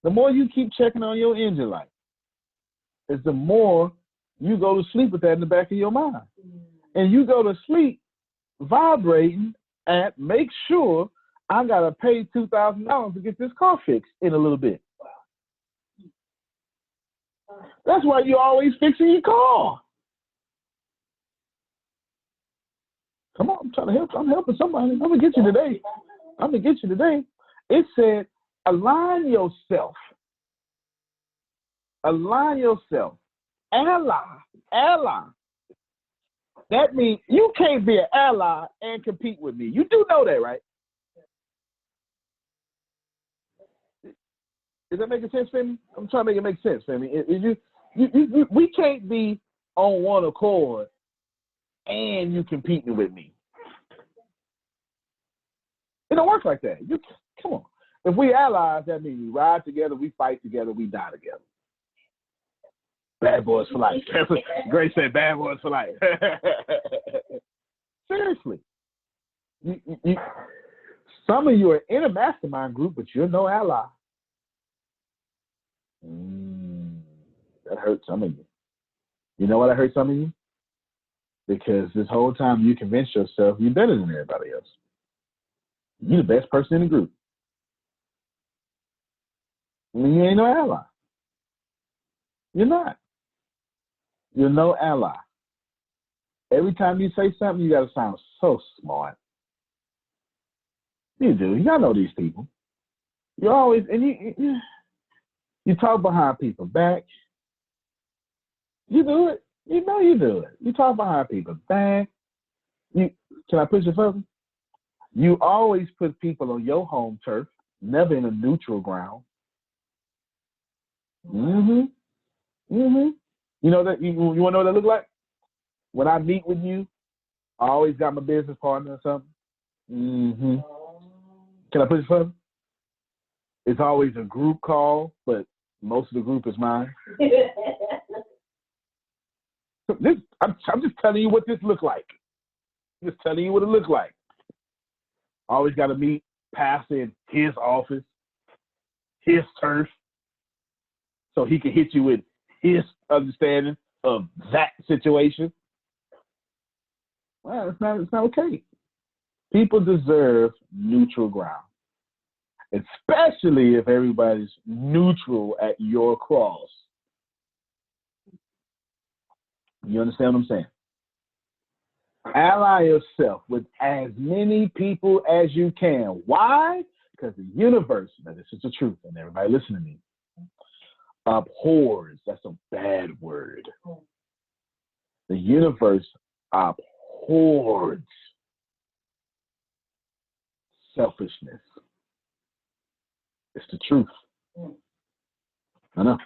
The more you keep checking on your engine light, is the more you go to sleep with that in the back of your mind. And you go to sleep vibrating at, make sure I got to pay $2,000 to get this car fixed in a little bit. That's why you're always fixing your car. Come on, I'm trying to help. I'm helping somebody. I'm going to get you today. It said, align yourself. Align yourself. Ally. That means you can't be an ally and compete with me. You do know that, right? Is that making sense, Femi? I'm trying to make it make sense, Femi. We can't be on one accord and you competing with me. It don't work like that. Come on. If we allies, that means we ride together, we fight together, we die together. Bad boys for life. Grace said bad boys for life. Seriously. Some of you are in a mastermind group, but you're no ally. That hurt some of you. You know what I hurt some of you? Because this whole time you convinced yourself you're better than everybody else. You're the best person in the group. I mean, you ain't no ally. You're not. You're no ally. Every time you say something, you got to sound so smart. You do. You got to know these people. You always, and you talk behind people's back. You do it. You know you do it. You talk behind people's back. Can I push it further? You always put people on your home turf, never in a neutral ground. You know that you want to know what that look like? When I meet with you, I always got my business partner or something. Can I put it further? It's always a group call, but most of the group is mine. I'm just telling you what this look like. Just telling you what it looks like. Always got to meet Pastor in his office, his turf, so he can hit you with his understanding of that situation. Well, it's not okay. People deserve neutral ground, especially if everybody's neutral at your cross. You understand what I'm saying? Ally yourself with as many people as you can. Why? Because the universe, now this is the truth, and everybody listen to me, abhors, that's a bad word. The universe abhors selfishness. It's the truth. I know.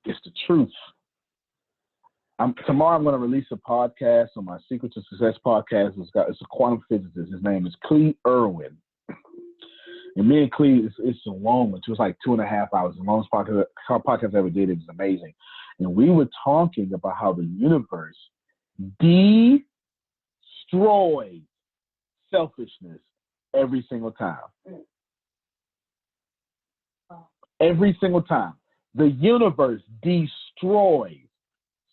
It's the truth. Tomorrow I'm going to release a podcast on my Secret to Success podcast. It's a quantum physicist. His name is Clee Irwin. And me and Cleve, it's a long one. It was like 2.5 hours. The longest podcast I ever did. It was amazing. And we were talking about how the universe destroys selfishness every single time. Every single time. The universe destroys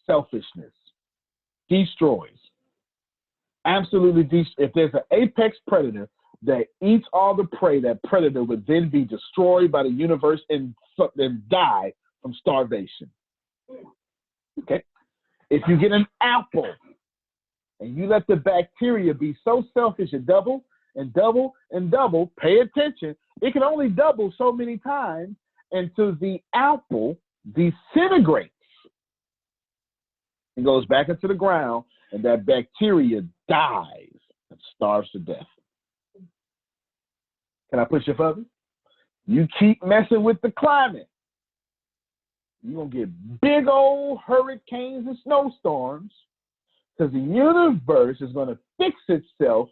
selfishness. Destroys. Absolutely. If there's an apex predator that eats all the prey, that predator would then be destroyed by the universe and die from starvation. Okay? If you get an apple and you let the bacteria be so selfish and double and double and double, pay attention, it can only double so many times until the apple disintegrates and goes back into the ground, and that bacteria dies and starves to death. Can I push it further? You keep messing with the climate, you're going to get big old hurricanes and snowstorms, because the universe is going to fix itself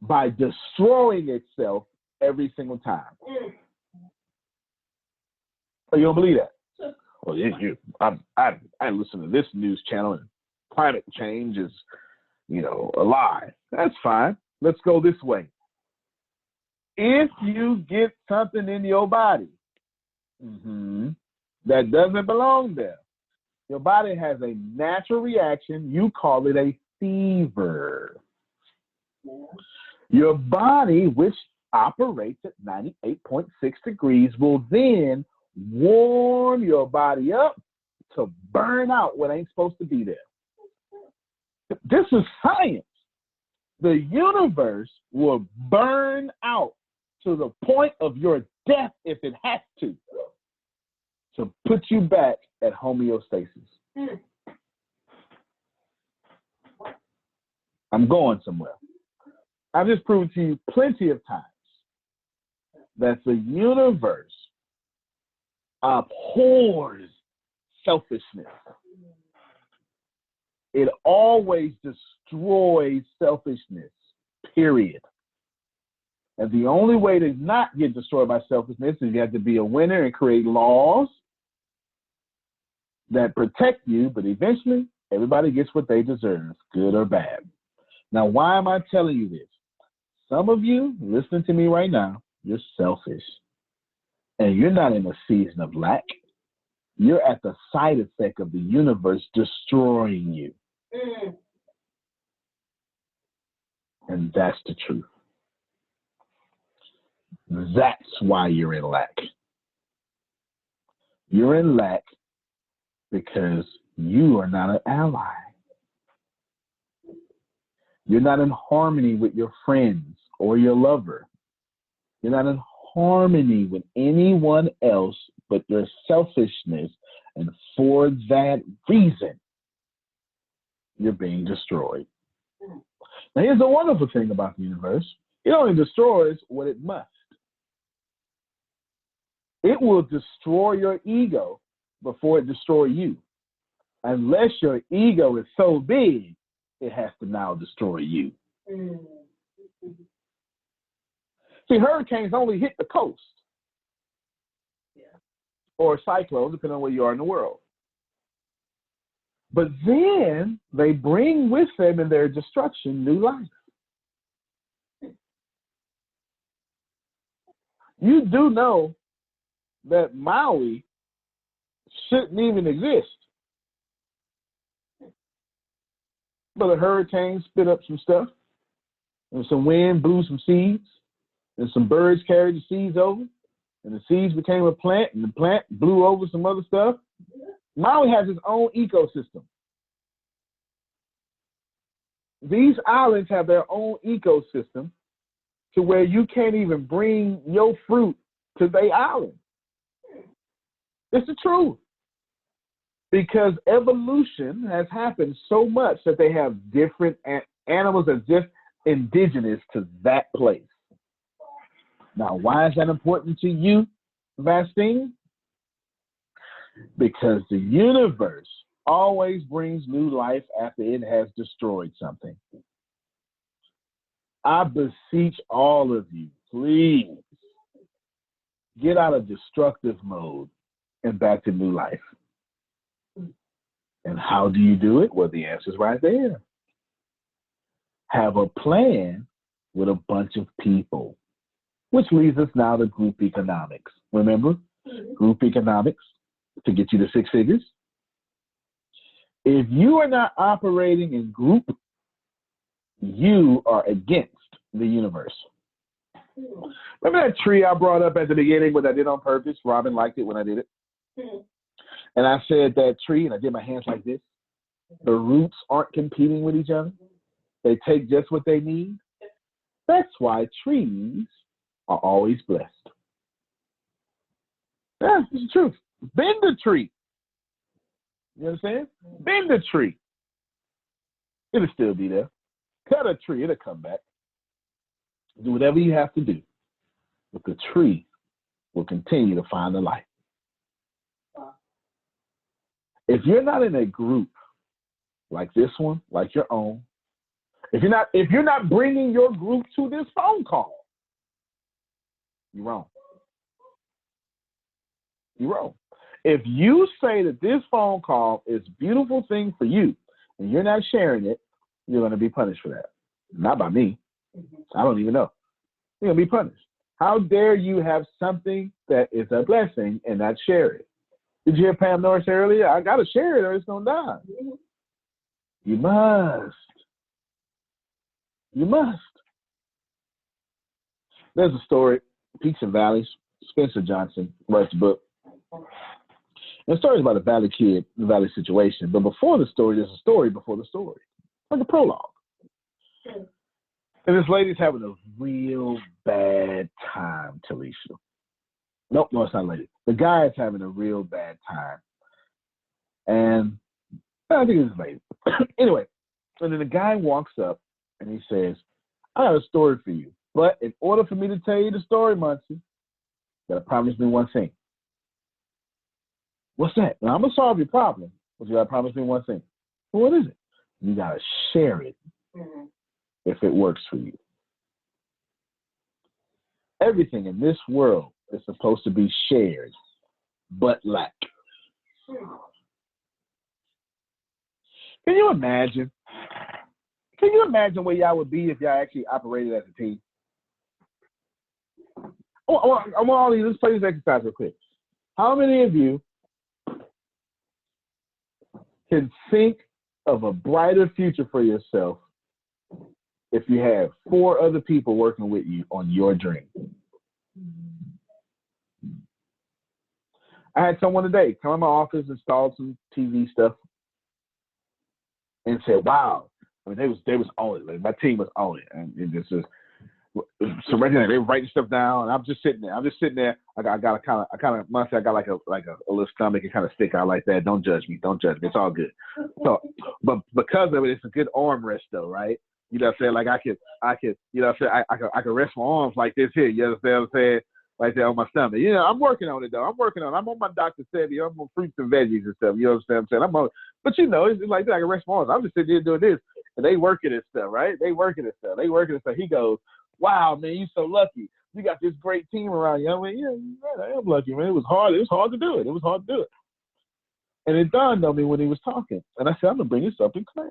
by destroying itself every single time. Oh, you don't believe that? Well, I listen to this news channel and climate change is, a lie. That's fine. Let's go this way. If you get something in your body that doesn't belong there, your body has a natural reaction. You call it a fever. Your body, which operates at 98.6 degrees, will then warm your body up to burn out what ain't supposed to be there. This is science. The universe will burn out to the point of your death if it has to put you back at homeostasis. I'm going somewhere. I've just proven to you plenty of times that the universe abhors selfishness. It always destroys selfishness, period. And the only way to not get destroyed by selfishness is you have to be a winner and create laws that protect you, but eventually everybody gets what they deserve, good or bad. Now, why am I telling you this? Some of you listening to me right now, you're selfish. And you're not in a season of lack. You're at the side effect of the universe destroying you. And that's the truth. That's why you're in lack. You're in lack because you are not an ally. You're not in harmony with your friends or your lover. You're not in harmony with anyone else but your selfishness. And for that reason, you're being destroyed. Now, here's the wonderful thing about the universe. It only destroys what it must. It will destroy your ego before it destroys you. Unless your ego is so big, it has to now destroy you. See, hurricanes only hit the coast. Or cyclones, depending on where you are in the world. But then they bring with them in their destruction new life. You do know that Maui shouldn't even exist. But a hurricane spit up some stuff, and some wind blew some seeds, and some birds carried the seeds over, and the seeds became a plant, and the plant blew over some other stuff. Maui has its own ecosystem. These islands have their own ecosystem to where you can't even bring your fruit to their island. It's the truth. Because evolution has happened so much that they have different animals that are just indigenous to that place. Now, why is that important to you, Vastine? Because the universe always brings new life after it has destroyed something. I beseech all of you, please get out of destructive mode and back to new life. And how do you do it? Well, the answer's right there. Have a plan with a bunch of people, which leads us now to group economics. Remember, group economics to get you to six figures. If you are not operating in group, you are against the universe. Remember that tree I brought up at the beginning, what I did on purpose? Robin liked it when I did it. And I said that tree, and I did my hands like this. The roots aren't competing with each other. They take just what they need. That's why trees are always blessed. Yeah, it's the truth. Bend the tree. You understand? Bend the tree. It'll still be there. Cut a tree, it'll come back. Do whatever you have to do. But the tree will continue to find the light. If you're not in a group like this one, like your own, if you're not bringing your group to this phone call, you're wrong. You're wrong. If you say that this phone call is a beautiful thing for you and you're not sharing it, you're going to be punished for that. Not by me. I don't even know. You're going to be punished. How dare you have something that is a blessing and not share it? Did you hear Pam Norris earlier? I got to share it or it's going to die. You must. You must. There's a story, Peaks and Valleys. Spencer Johnson writes a book. And the story is about a valley kid, the valley situation. But before the story, there's a story before the story, like a prologue. And this lady's having a real bad time, Talisha. Nope, no, it's not a lady. The guy is having a real bad time. And I think it's a lady. Anyway, and then the guy walks up and he says, I got a story for you. But in order for me to tell you the story, Muncie, you got to promise me one thing. What's that? Now, I'm going to solve your problem, but you got to promise me one thing. Well, what is it? You got to share it if it works for you. Everything in this world is supposed to be shared, but lack. Can you imagine? Can you imagine where y'all would be if y'all actually operated as a team? I want all of you, let's play this exercise real quick. How many of you can think of a brighter future for yourself if you have 4 other people working with you on your dream? I had someone today come in my office, install some TV stuff, and said, "Wow!" I mean, they was on it. Like, my team was on it, and it just was. So right there, they were writing stuff down, and I'm just sitting there. I got a kind of Muncie. I got like a little stomach and kind of stick out like that. Don't judge me. Don't judge me. It's all good. So, but because of it, it's a good arm rest though, right? You know what I'm saying? Like I could, you know what I'm saying? I could rest my arms like this here. You understand what I'm saying? Right there on my stomach. You know, I'm working on it though. I'm on my Dr. Sebi. I'm on fruits and veggies and stuff. You know what I'm saying? But you know, it's like that. I can rest my arms. I'm just sitting here doing this, and they working this stuff, right? They working this stuff. He goes, "Wow, man, you so lucky. You got this great team around you." I mean, yeah, I am lucky, man. It was hard to do it. And it dawned on me when he was talking. And I said, I'm going to bring this up in class.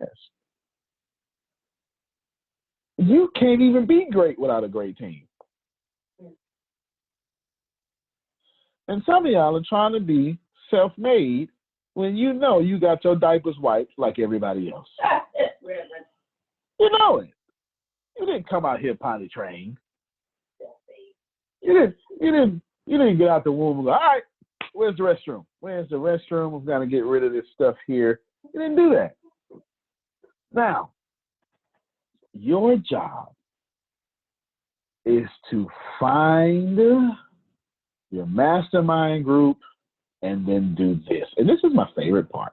You can't even be great without a great team. And some of y'all are trying to be self-made when you know you got your diapers wiped like everybody else. You know it. You didn't come out here potty trained. You didn't get out the womb and go, all right, where's the restroom? We've got to get rid of this stuff here. You didn't do that. Now, your job is to find your mastermind group and then do this. And this is my favorite part.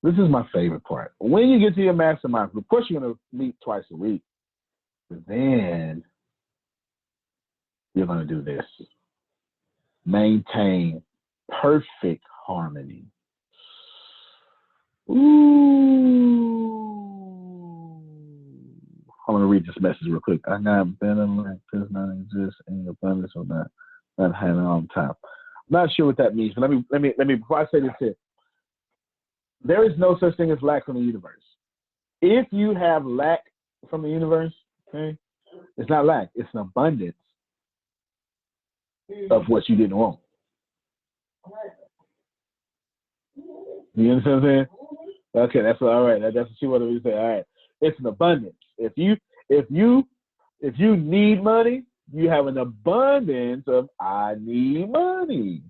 When you get to your mastermind group, of course you're going to meet twice a week. But then you're going to do this. Maintain perfect harmony. Ooh. Hold on, to read this message real quick. I got better like does not exist in abundance or not having on top. I'm not sure what that means, but let me before I say this here. There is no such thing as lack from the universe. If you have lack from the universe, okay, it's not lack, it's an abundance of what you didn't want. You understand what I'm saying? Okay, that's all right. That's what she wanted me to say. All right, it's an abundance. If you need money, you have an abundance of I need money.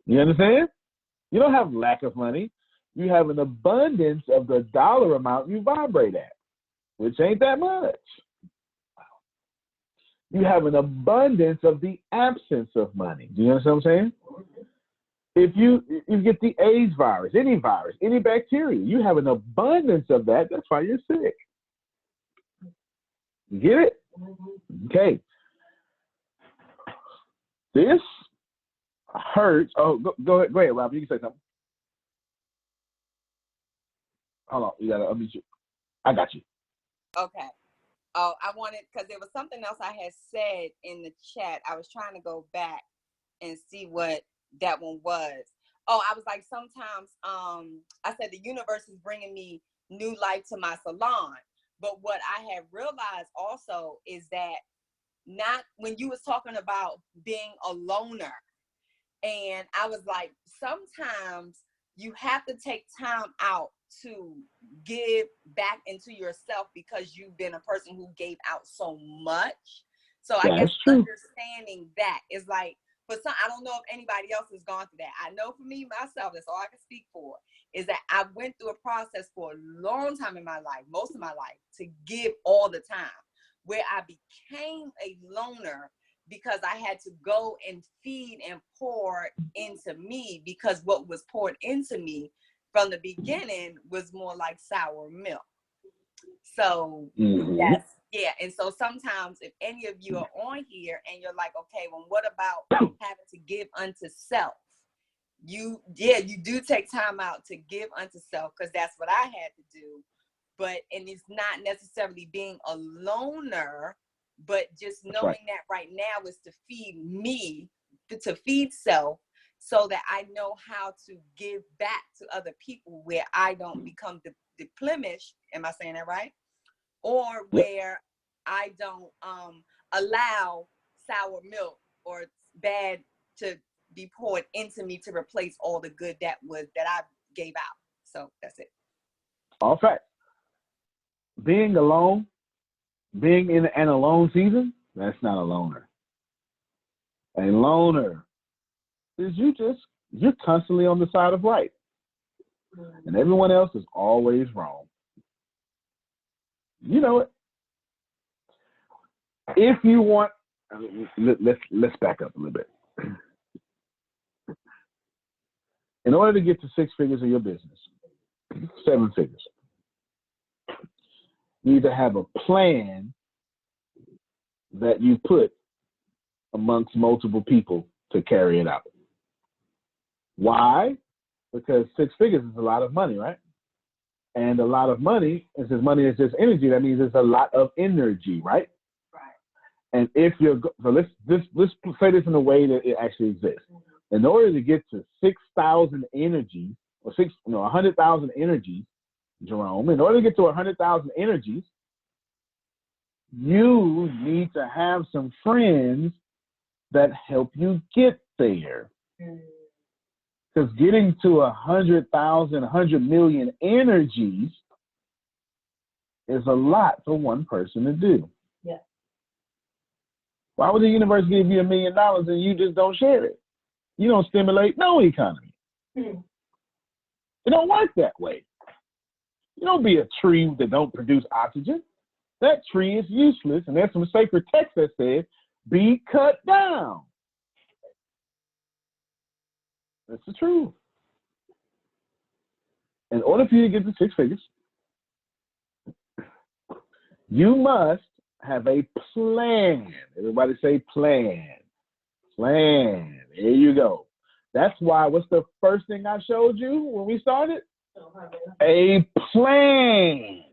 You understand? You don't have lack of money. You have an abundance of the dollar amount you vibrate at, which ain't that much. You have an abundance of the absence of money. Do you understand what I'm saying? If you get the AIDS virus, any bacteria, you have an abundance of that. That's why you're sick. You get it? Okay. This hurts. Oh, go ahead, Rob. You can say something. Hold on. You gotta unmute you. I got you. Okay. Oh, I wanted, because there was something else I had said in the chat. I was trying to go back and see what that one was. Oh, I was like, sometimes I said the universe is bringing me new life to my salon. But what I have realized also is that not when you was talking about being a loner, and I was like, sometimes you have to take time out to give back into yourself because you've been a person who gave out so much. So I guess understanding that is like, for some, I don't know if anybody else has gone through that. I know for me, myself, that's all I can speak for, is that I went through a process for a long time in my life, most of my life, to give all the time, where I became a loner because I had to go and feed and pour into me, because what was poured into me from the beginning was more like sour milk. So that's, yeah. And so sometimes if any of you are on here and you're like, okay, well, what about having to give unto self? You do take time out to give unto self, because that's what I had to do. But, and it's not necessarily being a loner, but just knowing that right now is to feed me, to feed self, so that I know how to give back to other people where I don't become deplenished. Am I saying that right? Or where I don't allow sour milk or bad to be poured into me to replace all the good that I gave out. So that's it. All fact. Being alone, being in an alone season, that's not a loner. A loner is you're constantly on the side of right. And everyone else is always wrong. You know it. If you want, let's back up a little bit. In order to get to 6 figures of your business, 7 figures, you need to have a plan that you put amongst multiple people to carry it out. Why? Because 6 figures is a lot of money, right? And a lot of money, and since money is just energy, that means it's a lot of energy, right? And if you're, so let's say this in a way that it actually exists. In order to get to 6,000 energies, or 100,000 energies, Jerome, in order to get to 100,000 energies, you need to have some friends that help you get there. Because getting to 100,000, 100 million energies is a lot for one person to do. Yeah. Why would the universe give you $1 million and you just don't share it? You don't stimulate no economy. It don't work that way. You don't be a tree that don't produce oxygen. That tree is useless, and there's some sacred text that says, be cut down. That's the truth. In order for you to get to 6 figures, you must have a plan. Everybody say plan. Plan. There you go. That's why, what's the first thing I showed you when we started? A plan.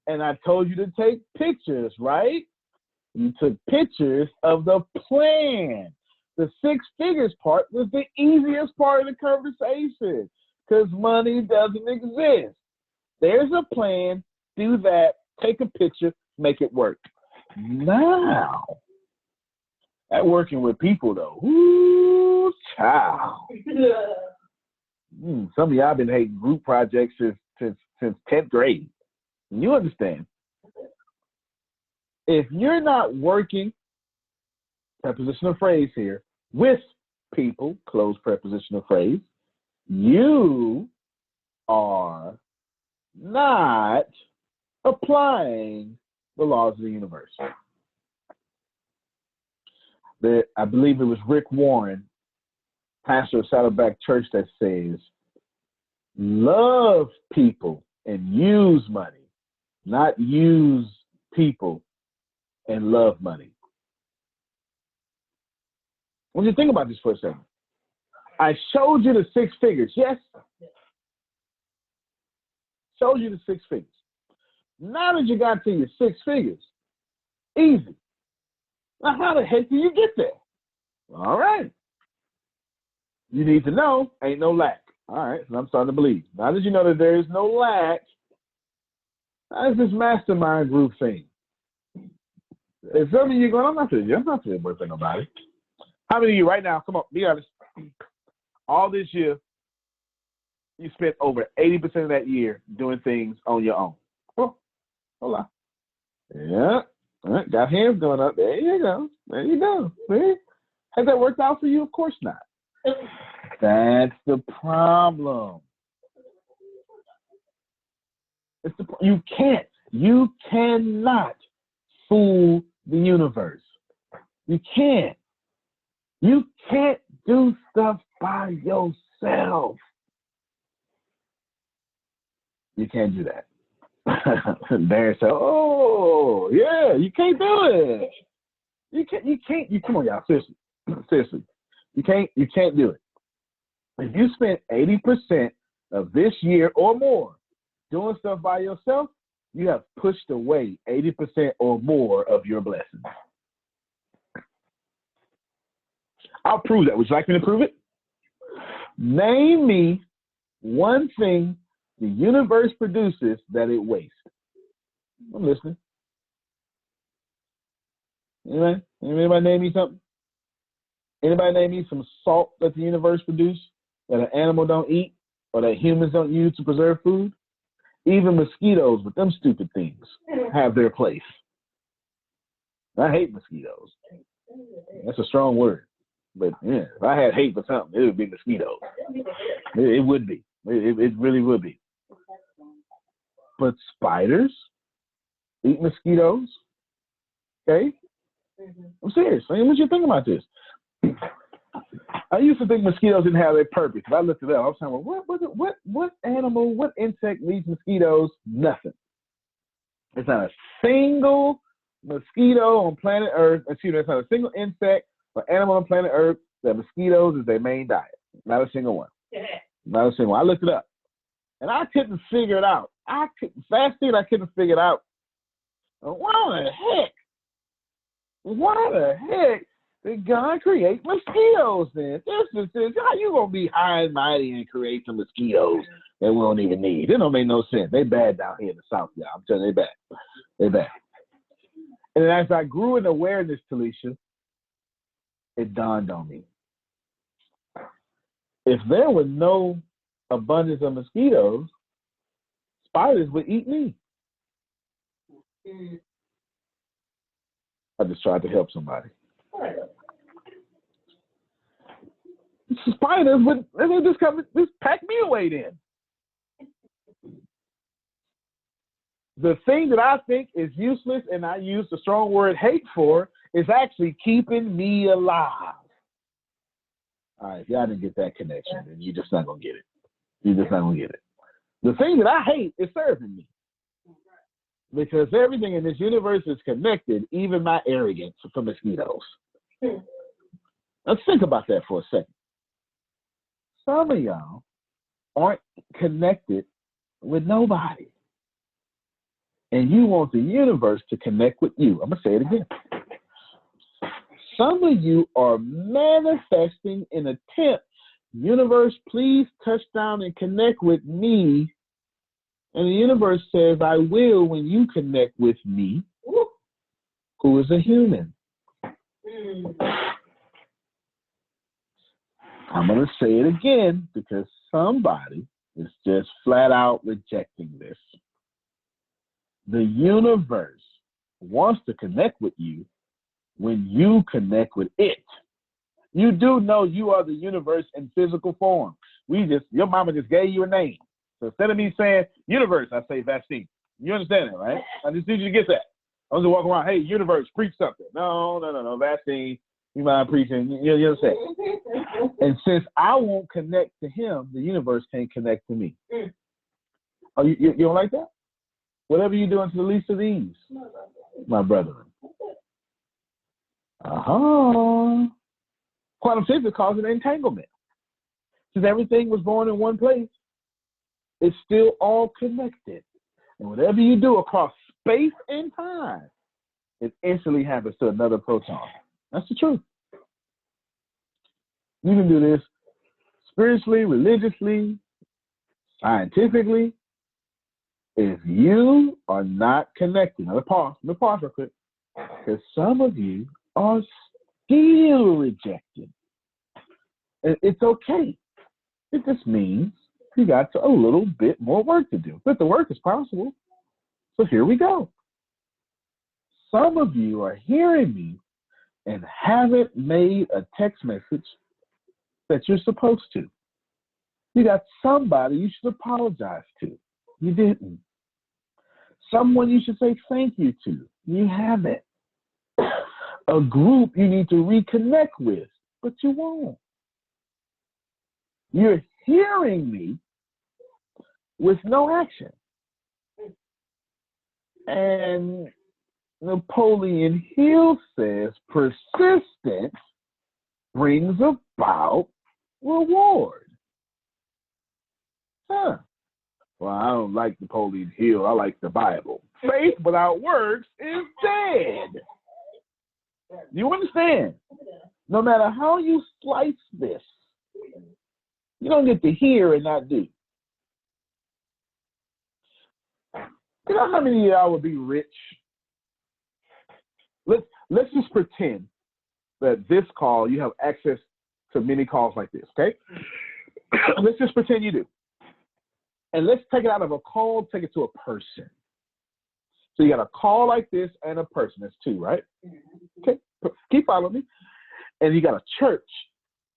And I told you to take pictures, right? You took pictures of the plan. The 6 figures part was the easiest part of the conversation because money doesn't exist. There's a plan, do that, take a picture, make it work. Now, at working with people though, ooh, child. Some of y'all been hating group projects since 10th grade. You understand? If you're not working, prepositional phrase here, with people, close prepositional phrase, you are not applying the laws of the universe. I believe it was Rick Warren, pastor of Saddleback Church, that says, love people and use money, not use people and love money. When you think about this for a second, I showed you the 6 figures, yes? Showed you the 6 figures. Now that you got to your 6 figures, easy. Now, how the heck do you get there? All right. You need to know, ain't no lack. All right, so I'm starting to believe. Now that you know that there is no lack, how is this mastermind group thing? If some of you going, I'm not going to work for nobody. How many of you right now, come on, be honest, all this year, you spent over 80% of that year doing things on your own? Oh, hold on. Yeah. All right, got hands going up. There you go. There you go. See? Has that worked out for you? Of course not. That's the problem. You cannot fool the universe. You can't. You can't do stuff by yourself. You can't do that. Barry said, "Oh, yeah, you can't do it. You can't. Come on, y'all. Seriously. You can't do it. If you spend 80% of this year or more doing stuff by yourself, you have pushed away 80% or more of your blessings." I'll prove that. Would you like me to prove it? Name me one thing the universe produces that it wastes. I'm listening. Anybody name me something? Anybody name me some salt that the universe produces that an animal don't eat or that humans don't use to preserve food? Even mosquitoes with them stupid things have their place. I hate mosquitoes. That's a strong word. But yeah, if I had hate for something, it would be mosquitoes. It would be. It really would be. But spiders eat mosquitoes. Okay? I'm serious. I mean, what you think about this? I used to think mosquitoes didn't have their purpose. If I looked it up, I was saying, well, what animal, what insect needs mosquitoes? Nothing. There's not a single mosquito on planet Earth. There's not a single insect or animal on planet Earth that mosquitoes is their main diet. Not a single one. Not a single one. I looked it up. And I couldn't figure it out. I couldn't figure it out. Why the heck did God create mosquitoes then? This how you gonna be high and mighty and create some mosquitoes that we don't even need? It don't make no sense. They bad down here in the South, y'all. I'm telling you, they bad. They bad. And then as I grew in awareness, Talisha, it dawned on me. If there were no abundance of mosquitoes, spiders would eat me. I just tried to help somebody. Spiders would just pack me away then. The thing that I think is useless, and I use the strong word hate for, is actually keeping me alive. All right, if y'all didn't get that connection, then you're just not going to get it. You're just not going to get it. The thing that I hate is serving me. Because everything in this universe is connected, even my arrogance for mosquitoes. Let's think about that for a second. Some of y'all aren't connected with nobody. and you want the universe to connect with you. I'm going to say it again. Some of you are manifesting in attempt. Universe, please touch down and connect with me. And the universe says, I will when you connect with me, who is a human. I'm going to say it again because somebody is just flat out rejecting this. The universe wants to connect with you when you connect with it. You do know you are the universe in physical form. Your mama just gave you a name. So instead of me saying universe, I say vaccine. You understand that, right? I just need you to get that. I was just walking around, hey, universe, preach something. No, vaccine. You mind preaching? You understand? And since I won't connect to him, the universe can't connect to me. Oh, you don't like that? Whatever you do unto the least of these, my brethren. Quantum physics calls it entanglement. Since everything was born in one place, it's still all connected. And whatever you do across space and time, it instantly happens to another proton. That's the truth. You can do this spiritually, religiously, scientifically. If you are not connected, now let me pause real quick, because some of you are still rejected. And it's okay. It just means you got a little bit more work to do. But the work is possible. So here we go. Some of you are hearing me and haven't made a text message that you're supposed to. You got somebody you should apologize to. You didn't. Someone you should say thank you to. You haven't. A group you need to reconnect with, but you won't. You're hearing me with no action. And Napoleon Hill says persistence brings about reward. Well, I don't like Napoleon Hill. I like the Bible. Faith without works is dead. You understand? No matter how you slice this, you don't get to hear and not do. You know how many of y'all would be rich? Let's just pretend that this call, you have access to many calls like this, okay? Let's just pretend you do. And let's take it out of a call, take it to a person. So you got a call like this and a person. That's two, right? Okay, keep following me. And you got a church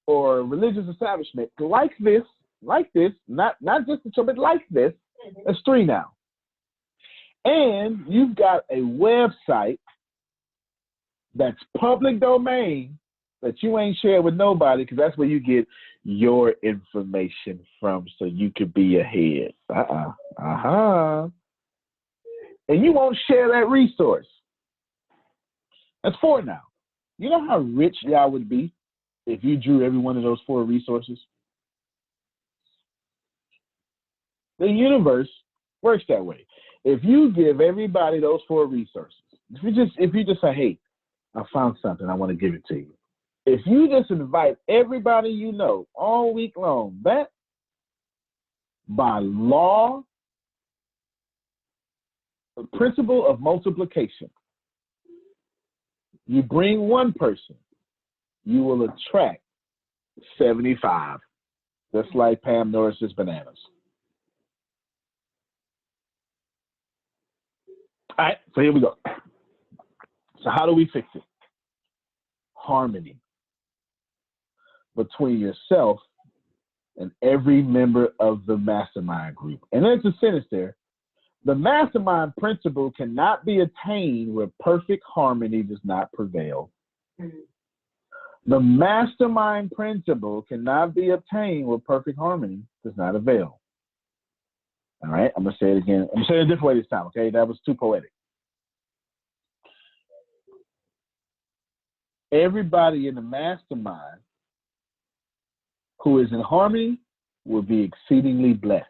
or a religious establishment like this, not just the church, but like this. That's three now. And you've got a website that's public domain that you ain't shared with nobody because that's where you get your information from so you could be ahead. And you won't share that resource. That's four now. You know how rich y'all would be if you drew every one of those four resources? The universe works that way. If you give everybody those four resources, if you just say, hey, I found something, I want to give it to you. If you just invite everybody you know all week long, that by law, the principle of multiplication, you bring one person, you will attract 75, just like Pam Norris's bananas. All right, so here we go. So how do we fix it? Harmony between yourself and every member of the mastermind group. And there's a sentence there. The mastermind principle cannot be attained where perfect harmony does not prevail. The mastermind principle cannot be obtained where perfect harmony does not avail. All right, I'm going to say it again. I'm going to say it a different way this time, okay? That was too poetic. Everybody in the mastermind who is in harmony will be exceedingly blessed.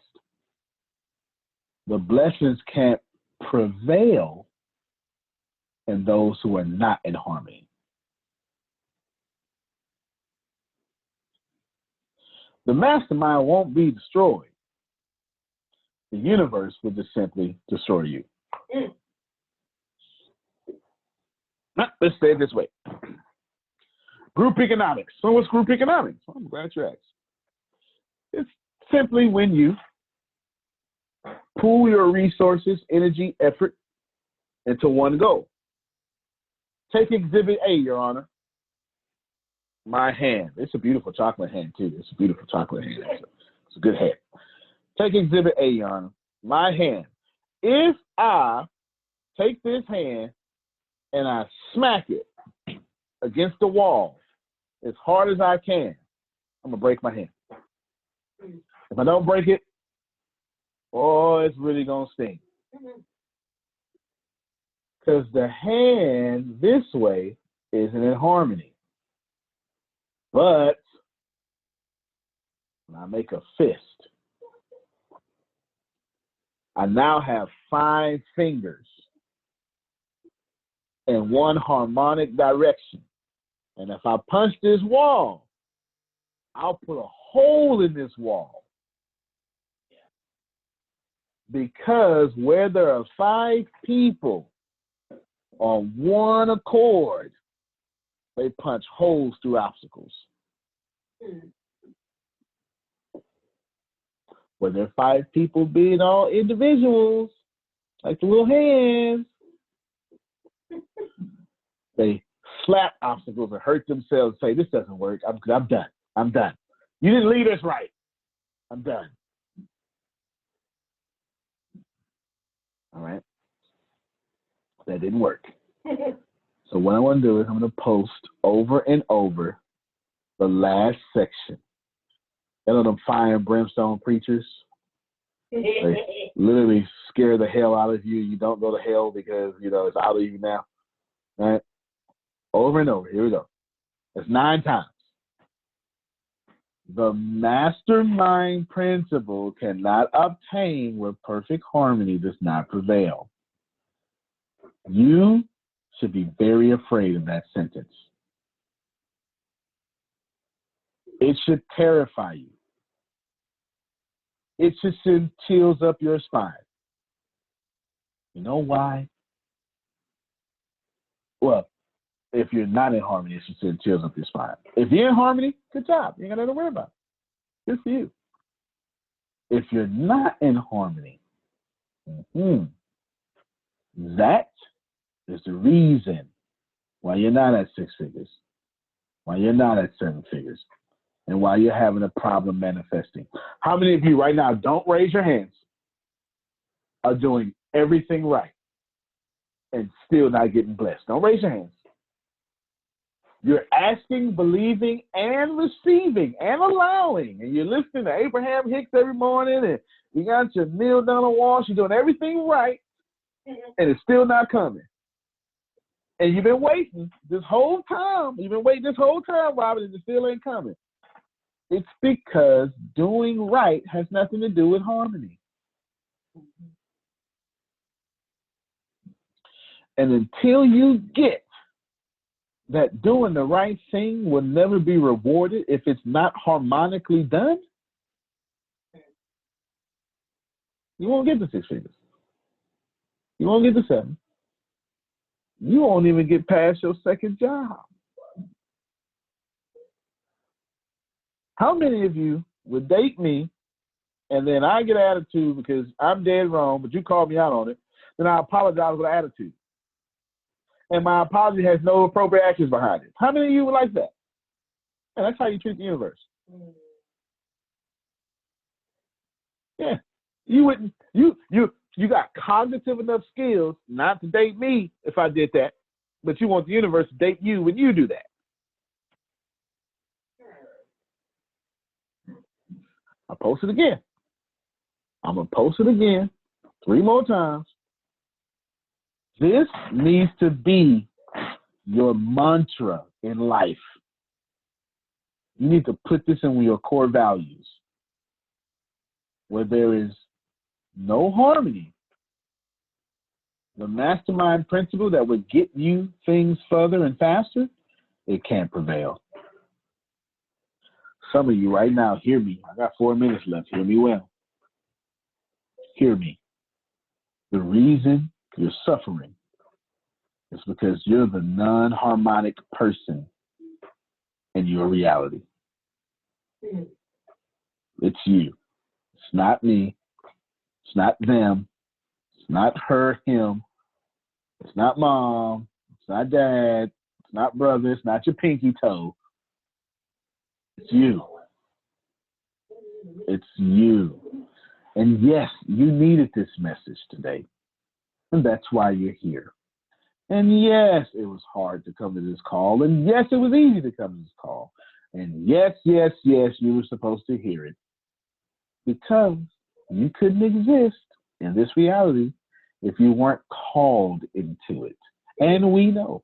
The blessings can't prevail in those who are not in harmony. The mastermind won't be destroyed. The universe will just simply destroy you. Let's say it this way. Group economics. So what's group economics? Well, I'm glad you asked. It's simply when you pool your resources, energy, effort into one goal. Take Exhibit A, Your Honor. My hand. It's a beautiful chocolate hand, too. It's a beautiful chocolate hand. It's a good hand. Take Exhibit A, Your Honor. My hand. If I take this hand and I smack it against the wall as hard as I can, I'm going to break my hand. If I don't break it, oh, it's really going to sting. Because the hand this way isn't in harmony. But when I make a fist, I now have 5 fingers in one harmonic direction. And if I punch this wall, I'll put a hole in this wall. Because where there are 5 people on one accord, they punch holes through obstacles. Where there are 5 people being all individuals, like the little hands, they slap obstacles and hurt themselves and say, this doesn't work, I'm done, I'm done. You didn't lead us right, I'm done. All right, that didn't work. So what I want to do is I'm going to post over and over the last section. You know them fire and brimstone preachers? They literally scare the hell out of you. You don't go to hell because, you know, it's out of you now. All right? Over and over. Here we go. That's 9 times. The mastermind principle cannot obtain where perfect harmony does not prevail. You should be very afraid of that sentence. It should terrify you. It should send chills up your spine. You know why? Well, if you're not in harmony, it should send chills up your spine. If you're in harmony, good job. You ain't got nothing to worry about. Good for you. If you're not in harmony, that is the reason why you're not at 6 figures, why you're not at 7 figures, and why you're having a problem manifesting. How many of you right now, don't raise your hands, are doing everything right and still not getting blessed? Don't raise your hands. You're asking, believing, and receiving, and allowing. And you're listening to Abraham Hicks every morning, and you got your meal done on Walsh. You're doing everything right, and it's still not coming. And you've been waiting this whole time. You've been waiting this whole time, Robert, and it still ain't coming. It's because doing right has nothing to do with harmony. And until you get that doing the right thing will never be rewarded if it's not harmonically done, you won't get the 6 figures. You won't get the 7. You won't even get past your second job. How many of you would date me and then I get an attitude because I'm dead wrong, but you call me out on it, then I apologize with an attitude? And my apology has no appropriate actions behind it. How many of you would like that? And that's how you treat the universe. Yeah. You wouldn't, you got cognitive enough skills not to date me if I did that, but you want the universe to date you when you do that. I'll post it again. I'm going to post it again 3 more times. This needs to be your mantra in life. You need to put this in your core values. Where there is no harmony, the mastermind principle that would get you things further and faster, it can't prevail. Some of you right now, hear me. I got 4 minutes left. Hear me well. Hear me. The reason you're suffering is because you're the non-harmonic person in your reality. It's you. It's not me. It's not them. It's not her, him. It's not mom. It's not dad. It's not brother. It's not your pinky toe. It's you. It's you. And yes, you needed this message today. And that's why you're here. And yes, it was hard to come to this call. And yes, it was easy to come to this call. And yes, yes, yes, you were supposed to hear it. Because you couldn't exist in this reality if you weren't called into it. And we know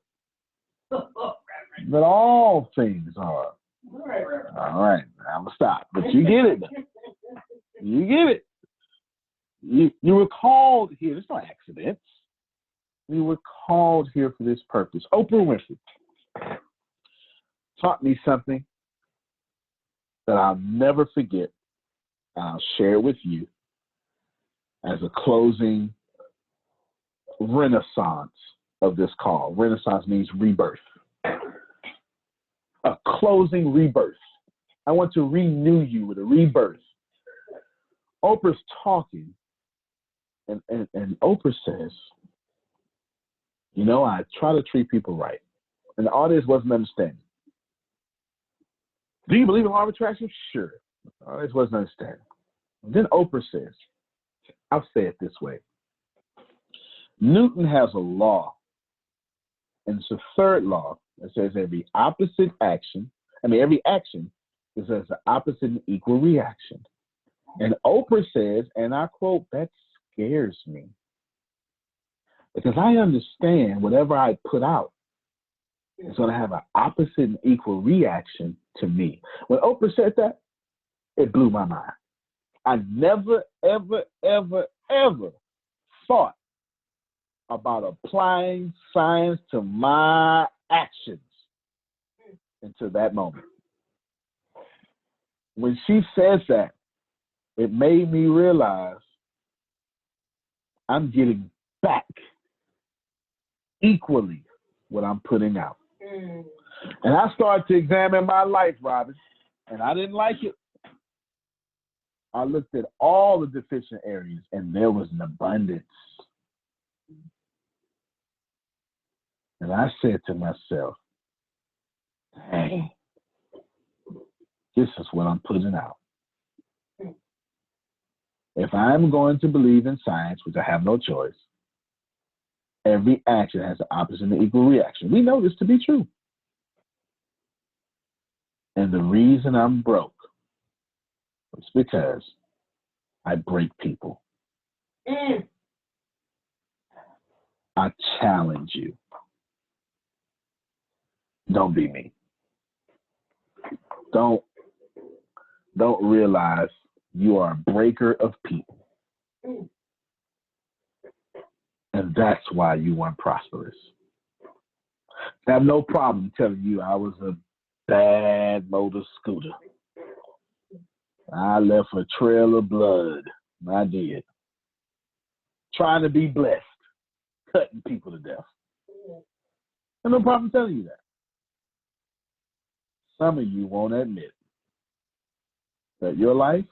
that all things are. All right, I'm going to stop. But you get it. You get it. You were called here. There's no accidents. We were called here for this purpose. Oprah Winfrey taught me something that I'll never forget. I'll share it with you as a closing renaissance of this call. Renaissance means rebirth. A closing rebirth. I want to renew you with a rebirth. Oprah's talking, and Oprah says, you know, I try to treat people right. And the audience wasn't understanding. Do you believe in law of attraction? Sure. The audience wasn't understanding. And then Oprah says, I'll say it this way. Newton has a law, and it's a third law that says every action is as an opposite and equal reaction. And Oprah says, and I quote, that scares me. Because I understand whatever I put out is going to have an opposite and equal reaction to me. When Oprah said that, it blew my mind. I never, ever, ever, ever thought about applying science to my actions until that moment. When she says that, it made me realize I'm getting back equally what I'm putting out. And I started to examine my life, Robin, and I didn't like it. I looked at all the deficient areas, and there was an abundance. And I said to myself, hey, this is what I'm putting out. If I'm going to believe in science, which I have no choice, every action has an opposite and equal reaction. We know this to be true. And the reason I'm broke is because I break people. I challenge you. Don't be me. Don't realize you are a breaker of people. And that's why you weren't prosperous. I have no problem telling you I was a bad motor scooter. I left a trail of blood. I did. Trying to be blessed. Cutting people to death. I have no problem telling you that. Some of you won't admit that your life,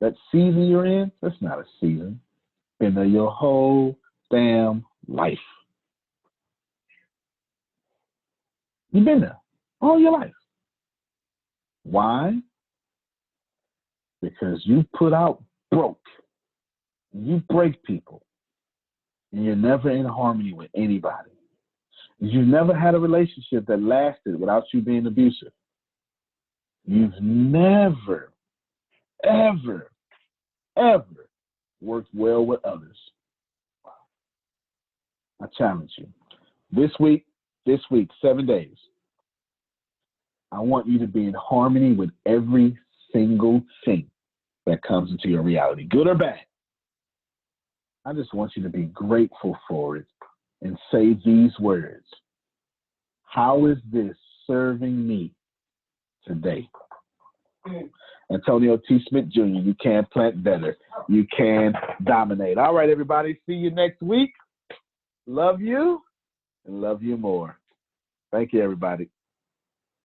that season you're in, that's not a season. Been there your whole damn life. You've been there all your life. Why? Because you put out broke. You break people. And you're never in harmony with anybody. You've never had a relationship that lasted without you being abusive. You've never, ever, ever worked well with others. I challenge you. This week, 7 days, I want you to be in harmony with every single thing that comes into your reality, good or bad. I just want you to be grateful for it and say these words. How is this serving me today? Antonio T. Smith Jr., you can plant better. You can dominate. All right, everybody. See you next week. Love you and love you more. Thank you, everybody.